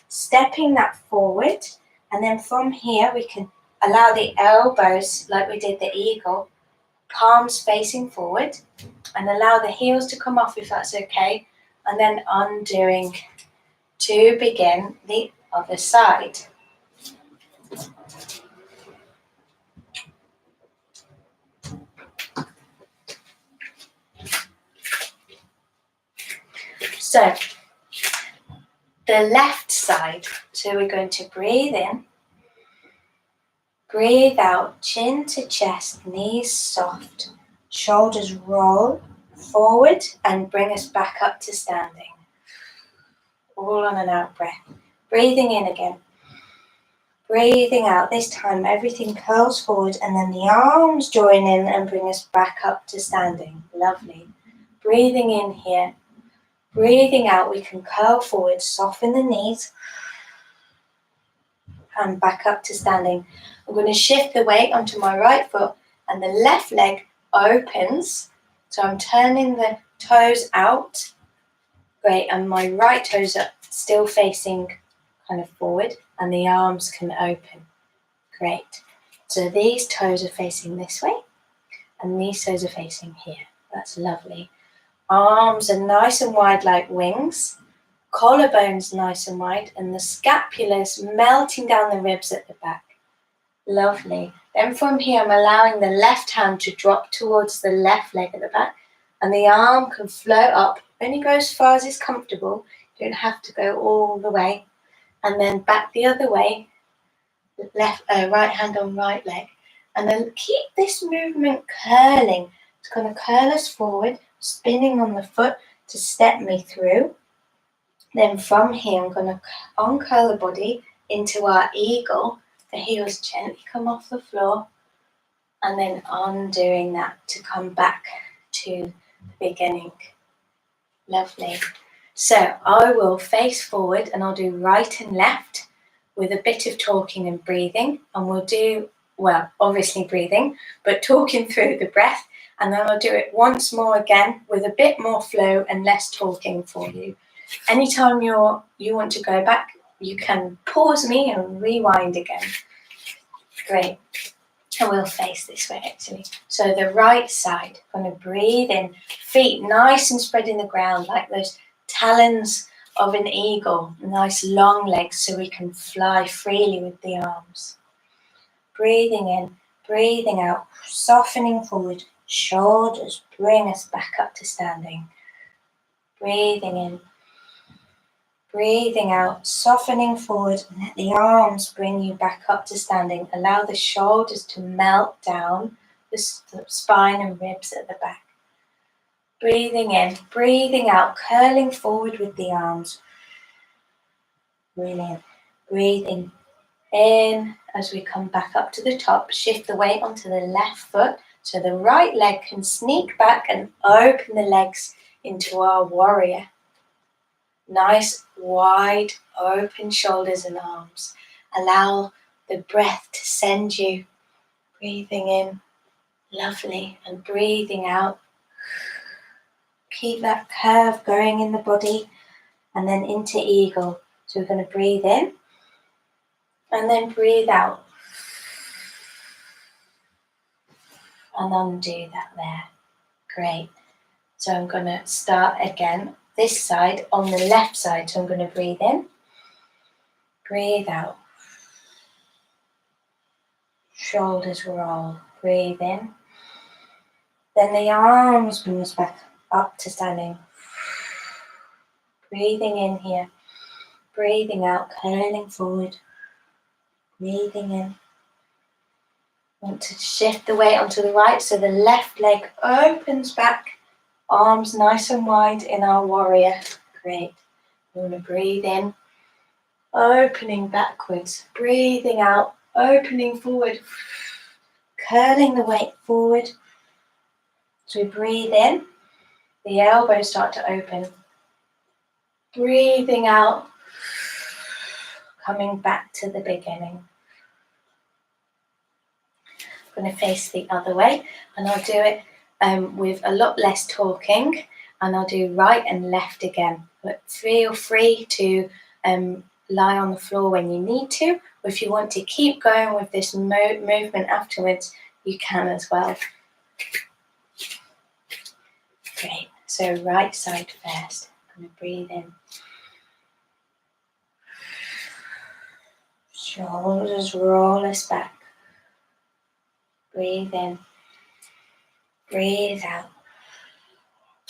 stepping that forward. And then from here, we can allow the elbows, like we did the eagle, palms facing forward, and allow the heels to come off if that's okay. And then undoing to begin the other side. So the left side. So we're going to breathe in, breathe out, chin to chest, knees soft, shoulders roll forward and bring us back up to standing. All on an out breath. Breathing in again. Breathing out. This time everything curls forward and then the arms join in and bring us back up to standing. Lovely. Breathing in here. Breathing out, we can curl forward, soften the knees and back up to standing. I'm going to shift the weight onto my right foot and the left leg opens. So I'm turning the toes out. Great, and my right toes are still facing kind of forward and the arms can open. Great. So these toes are facing this way and these toes are facing here. That's lovely. Arms are nice and wide like wings. Collarbones nice and wide and the scapula's melting down the ribs at the back. Lovely. Then from here I'm allowing the left hand to drop towards the left leg at the back and the arm can float up. Only go as far as is comfortable. You don't have to go all the way. And then back the other way. Right hand on right leg. And then keep this movement curling. It's going to curl us forward, spinning on the foot to step me through. Then from here, I'm going to uncurl the body into our eagle. The heels gently come off the floor. And then undoing that to come back to the beginning. Lovely. So I will face forward and I'll do right and left with a bit of talking and breathing. And we'll do, well, obviously breathing, but talking through the breath. And then I'll do it once more again with a bit more flow and less talking for you. Anytime you want to go back, you can pause me and rewind again. Great. And we'll face this way actually. So the right side, going to breathe in, feet nice and spread in the ground like those talons of an eagle, nice long legs so we can fly freely with the arms. Breathing in, breathing out, softening forward, shoulders bring us back up to standing. Breathing in, breathing out, softening forward, and let the arms bring you back up to standing. Allow the shoulders to melt down, the spine and ribs at the back. Breathing in, breathing out, curling forward with the arms. Brilliant. Breathing in as we come back up to the top. Shift the weight onto the left foot so the right leg can sneak back and open the legs into our warrior. Nice, wide, open shoulders and arms. Allow the breath to send you. Breathing in, lovely, and breathing out. Keep that curve going in the body and then into eagle. So we're going to breathe in and then breathe out. And undo that there. Great. So I'm going to start again. This side on the left side. So I'm going to breathe in, breathe out. Shoulders roll. Breathe in. Then the arms bring us back up to standing. Breathing in here. Breathing out, curling forward. Breathing in. Want to shift the weight onto the right so the left leg opens back. Arms nice and wide in our warrior. Great. We want to breathe in. Opening backwards. Breathing out. Opening forward. Curling the weight forward. So we breathe in. The elbows start to open. Breathing out. Coming back to the beginning. I'm going to face the other way and I'll do it with a lot less talking and I'll do right and left again. But feel free to lie on the floor when you need to, or if you want to keep going with this movement afterwards, you can as well. Great, so right side first. I'm going to breathe in. Shoulders roll us back. Breathe in. Breathe out.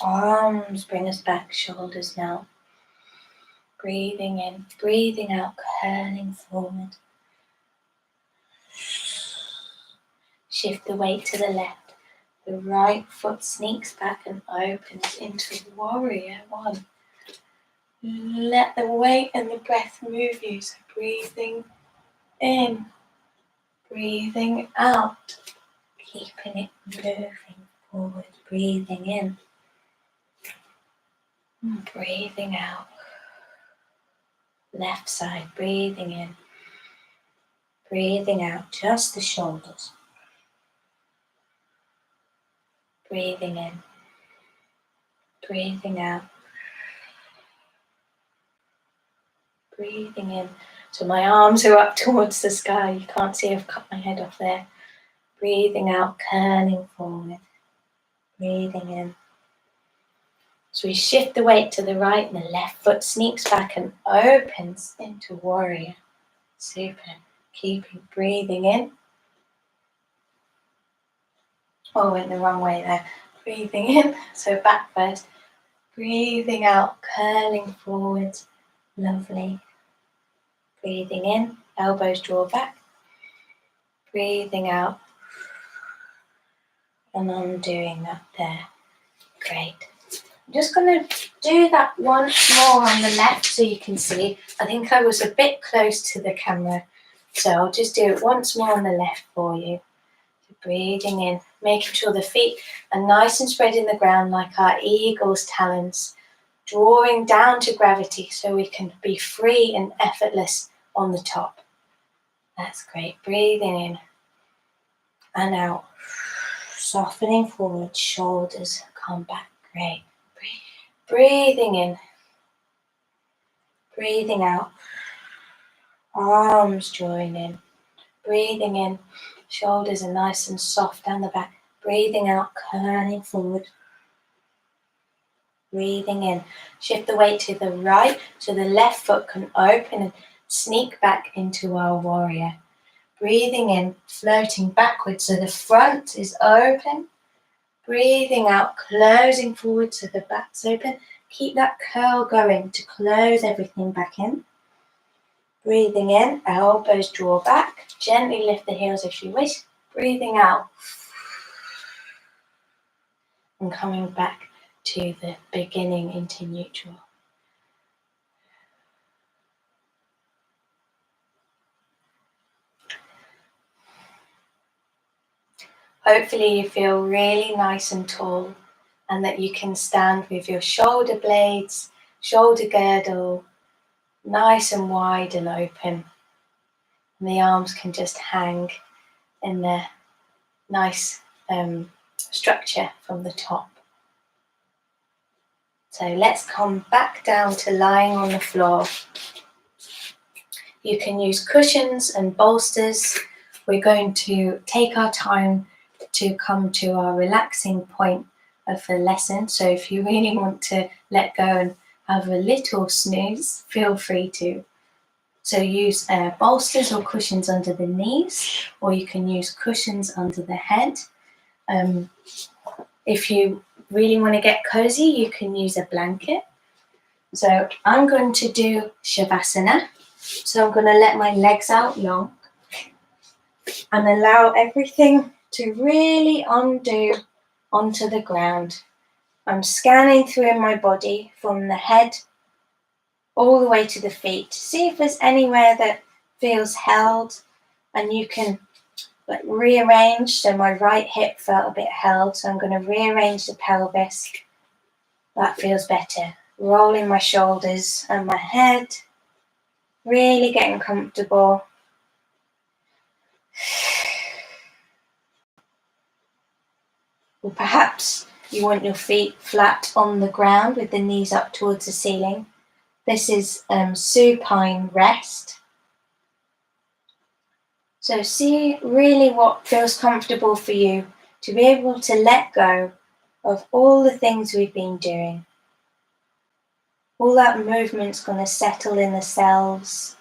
Arms bring us back, shoulders melt. Breathing in, breathing out, curling forward. Shift the weight to the left. The right foot sneaks back and opens into warrior one. Let the weight and the breath move you. So breathing in, breathing out, keeping it moving forward. Breathing in, breathing out. Left side, breathing in, breathing out, just the shoulders. Breathing in, breathing out, breathing in. So my arms are up towards the sky. You can't see I've cut my head off there. Breathing out, curling forward. Breathing in. So we shift the weight to the right and the left foot sneaks back and opens into warrior. Super. Keep breathing in. Oh, went the wrong way there. Breathing in, so back first. Breathing out, curling forward. Lovely. Breathing in, elbows draw back. Breathing out. And undoing that there. Great. I'm just going to do that once more on the left so you can see. I think I was a bit close to the camera. So I'll just do it once more on the left for you. Breathing in, making sure the feet are nice and spread in the ground like our eagle's talons, drawing down to gravity so we can be free and effortless on the top. That's great. Breathing in and out, softening forward, shoulders come back. Great. Breathing in, breathing out, arms drawing in, breathing in. Shoulders are nice and soft down the back. Breathing out, curling forward. Breathing in. Shift the weight to the right so the left foot can open and sneak back into our warrior. Breathing in, floating backwards so the front is open. Breathing out, closing forward so the back's open. Keep that curl going to close everything back in. Breathing in, elbows draw back. Gently lift the heels if you wish. Breathing out. And coming back to the beginning into neutral. Hopefully you feel really nice and tall and that you can stand with your shoulder blades, shoulder girdle, nice and wide and open. And the arms can just hang in the nice structure from the top. So let's come back down to lying on the floor. You can use cushions and bolsters. We're going to take our time to come to our relaxing point of the lesson. So if you really want to let go and have a little snooze, feel free to. So use bolsters or cushions under the knees, or you can use cushions under the head. If you really want to get cozy, you can use a blanket. So I'm going to do Shavasana. So I'm going to let my legs out long and allow everything to really undo onto the ground. I'm scanning through my body from the head all the way to the feet. See if there's anywhere that feels held, and you can rearrange. So my right hip felt a bit held, so I'm going to rearrange the pelvis. That feels better. Rolling my shoulders and my head, really getting comfortable. Or perhaps you want your feet flat on the ground with the knees up towards the ceiling. This is supine rest. So see really what feels comfortable for you to be able to let go of all the things we've been doing. All that movement's going to settle in the cells.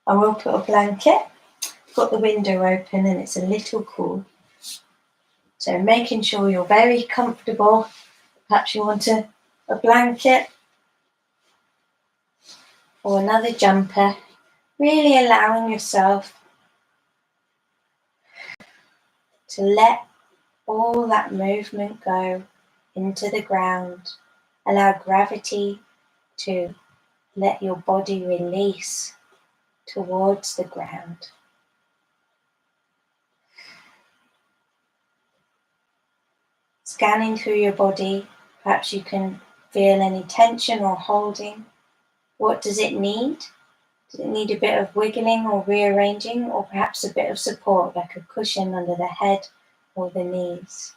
I will put a blanket. Got the window open and it's a little cool. So making sure you're very comfortable. Perhaps you want a blanket. or another jumper, really allowing yourself to let all that movement go into the ground. Allow gravity to let your body release towards the ground. Scanning through your body, perhaps you can feel any tension or holding. What does it need? Does it need a bit of wiggling or rearranging, or perhaps a bit of support like a cushion under the head or the knees?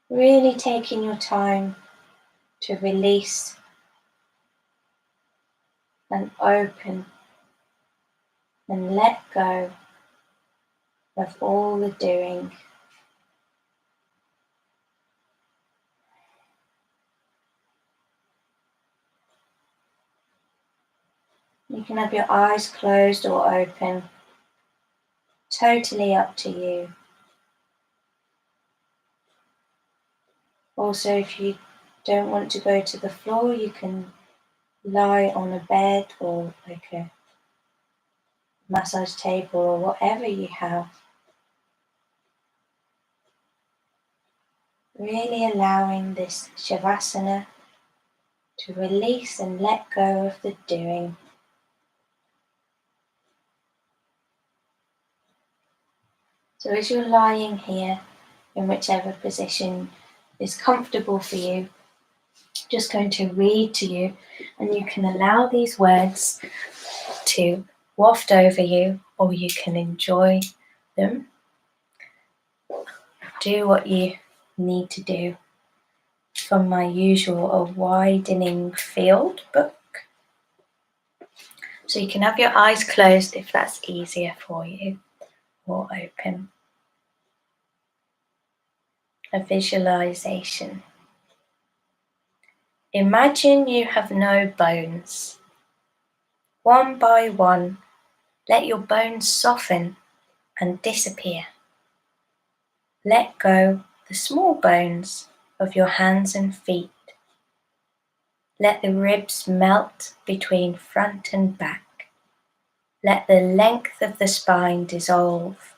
Really taking your time to release and open and let go of all the doing. You can have your eyes closed or open, totally up to you. Also, if you don't want to go to the floor, you can lie on a bed or like a massage table or whatever you have. Really allowing this Shavasana to release and let go of the doing. So as you're lying here, in whichever position is comfortable for you, just going to read to you, and you can allow these words to waft over you, or you can enjoy them. Do what you need to do. From my usual A Widening Field book. So you can have your eyes closed if that's easier for you, or open. A visualization. Imagine you have no bones. One by one, let your bones soften and disappear. Let go the small bones of your hands and feet. Let the ribs melt between front and back. Let the length of the spine dissolve,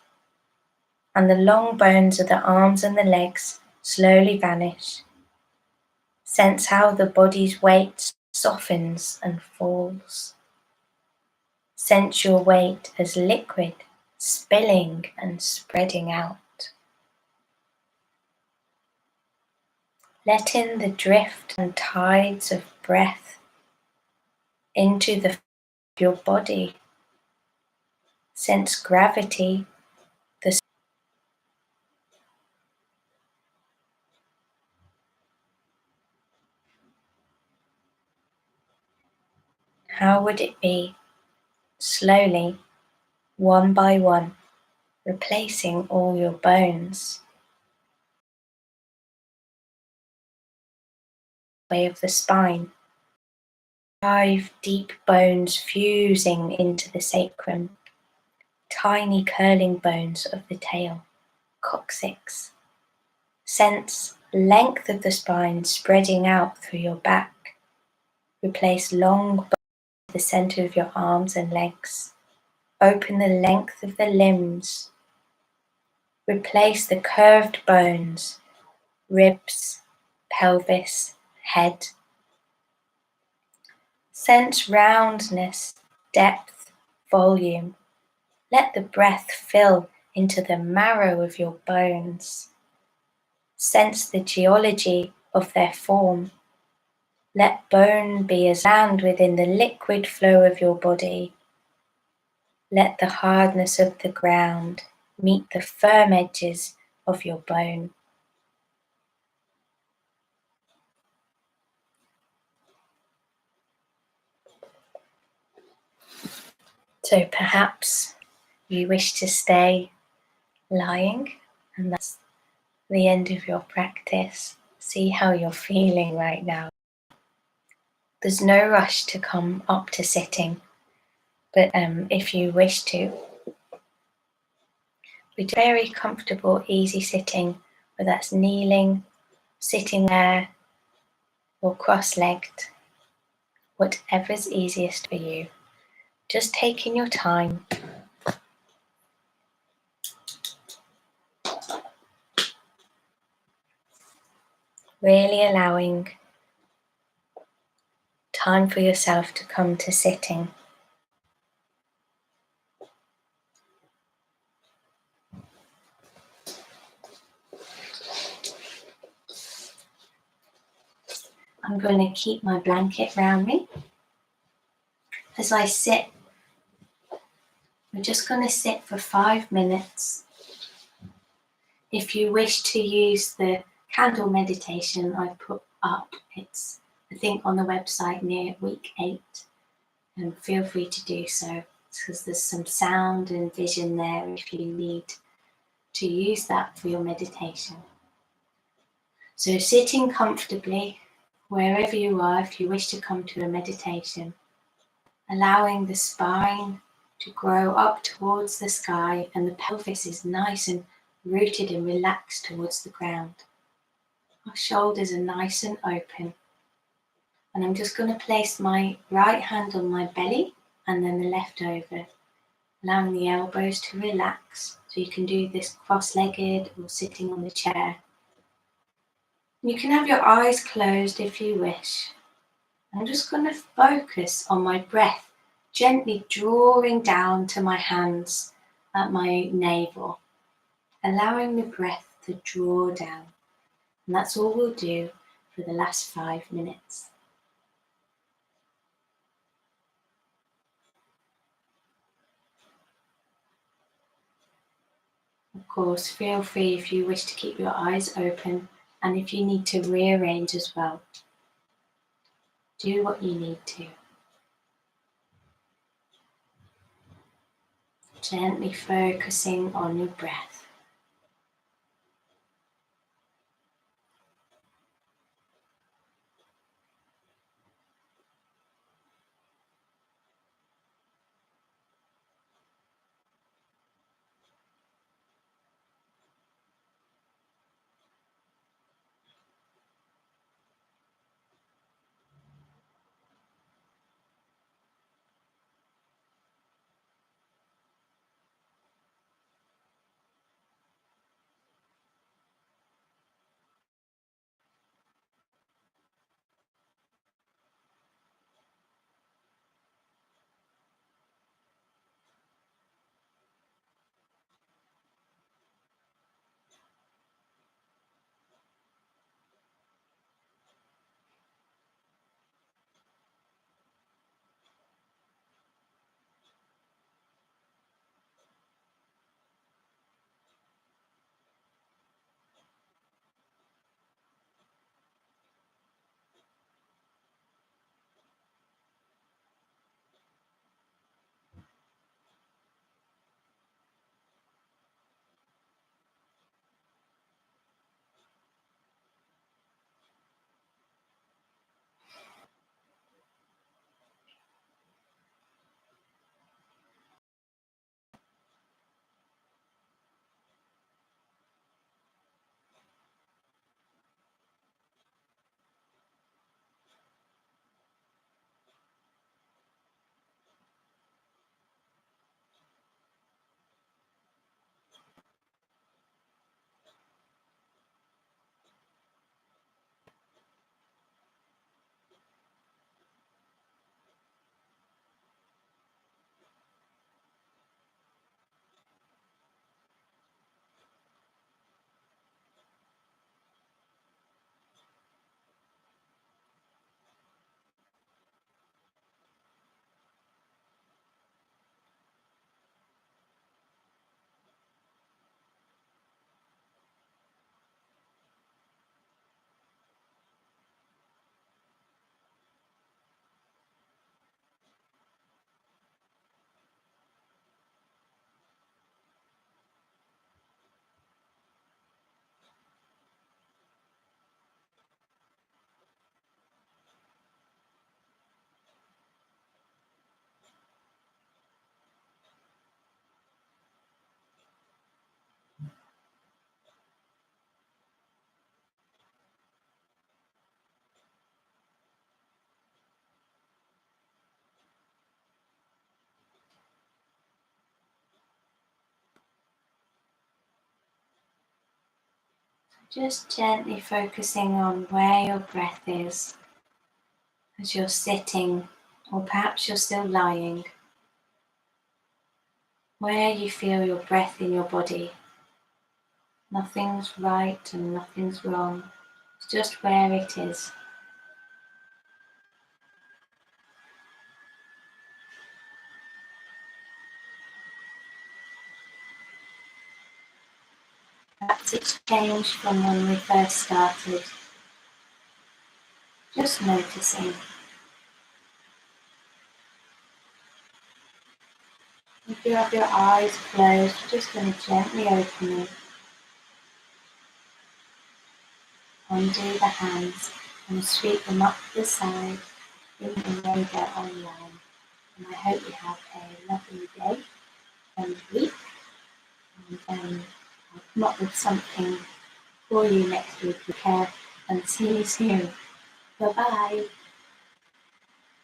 and the long bones of the arms and the legs slowly vanish. Sense how the body's weight softens and falls. Sense your weight as liquid, spilling and spreading out. Let in the drift and tides of breath into your body. Sense gravity, how would it be, slowly, one by one, replacing all your bones? Way of the spine. 5 deep bones fusing into the sacrum. Tiny curling bones of the tail, coccyx. Sense length of the spine spreading out through your back. Replace long bones at the center of your arms and legs. Open the length of the limbs. Replace the curved bones, ribs, pelvis, head. Sense roundness, depth, volume. Let the breath fill into the marrow of your bones. Sense the geology of their form. Let bone be as land within the liquid flow of your body. Let the hardness of the ground meet the firm edges of your bone. So perhaps you wish to stay lying, and that's the end of your practice. See how you're feeling right now. There's no rush to come up to sitting, but if you wish to, be very comfortable, easy sitting, whether that's kneeling, sitting there, or cross-legged, whatever's easiest for you. Just taking your time. Really allowing time for yourself to come to sitting. I'm going to keep my blanket around me. As I sit, we're just going to sit for 5 minutes. If you wish to use the candle meditation I put up, it's I think on the website near week 8, and feel free to do so because there's some sound and vision there if you need to use that for your meditation. So sitting comfortably, wherever you are, if you wish to come to a meditation, allowing the spine to grow up towards the sky and the pelvis is nice and rooted and relaxed towards the ground. Our shoulders are nice and open. And I'm just going to place my right hand on my belly and then the left over, allowing the elbows to relax. So you can do this cross-legged or sitting on the chair. You can have your eyes closed if you wish. I'm just going to focus on my breath, gently drawing down to my hands at my navel, allowing the breath to draw down. And that's all we'll do for the last 5 minutes. Of course, feel free if you wish to keep your eyes open, and if you need to rearrange as well, do what you need to. Gently focusing on your breath. Just gently focusing on where your breath is as you're sitting, or perhaps you're still lying. Where you feel your breath in your body. Nothing's right and nothing's wrong. It's just where it is. Perhaps it's changed from when we first started. Just noticing. If you have your eyes closed, you're just going to gently open them. Undo the hands and sweep them up to the side in yoga online. And I hope you have a lovely day and week. And I'll come up with something for you next week. Take care and see you soon. Bye bye.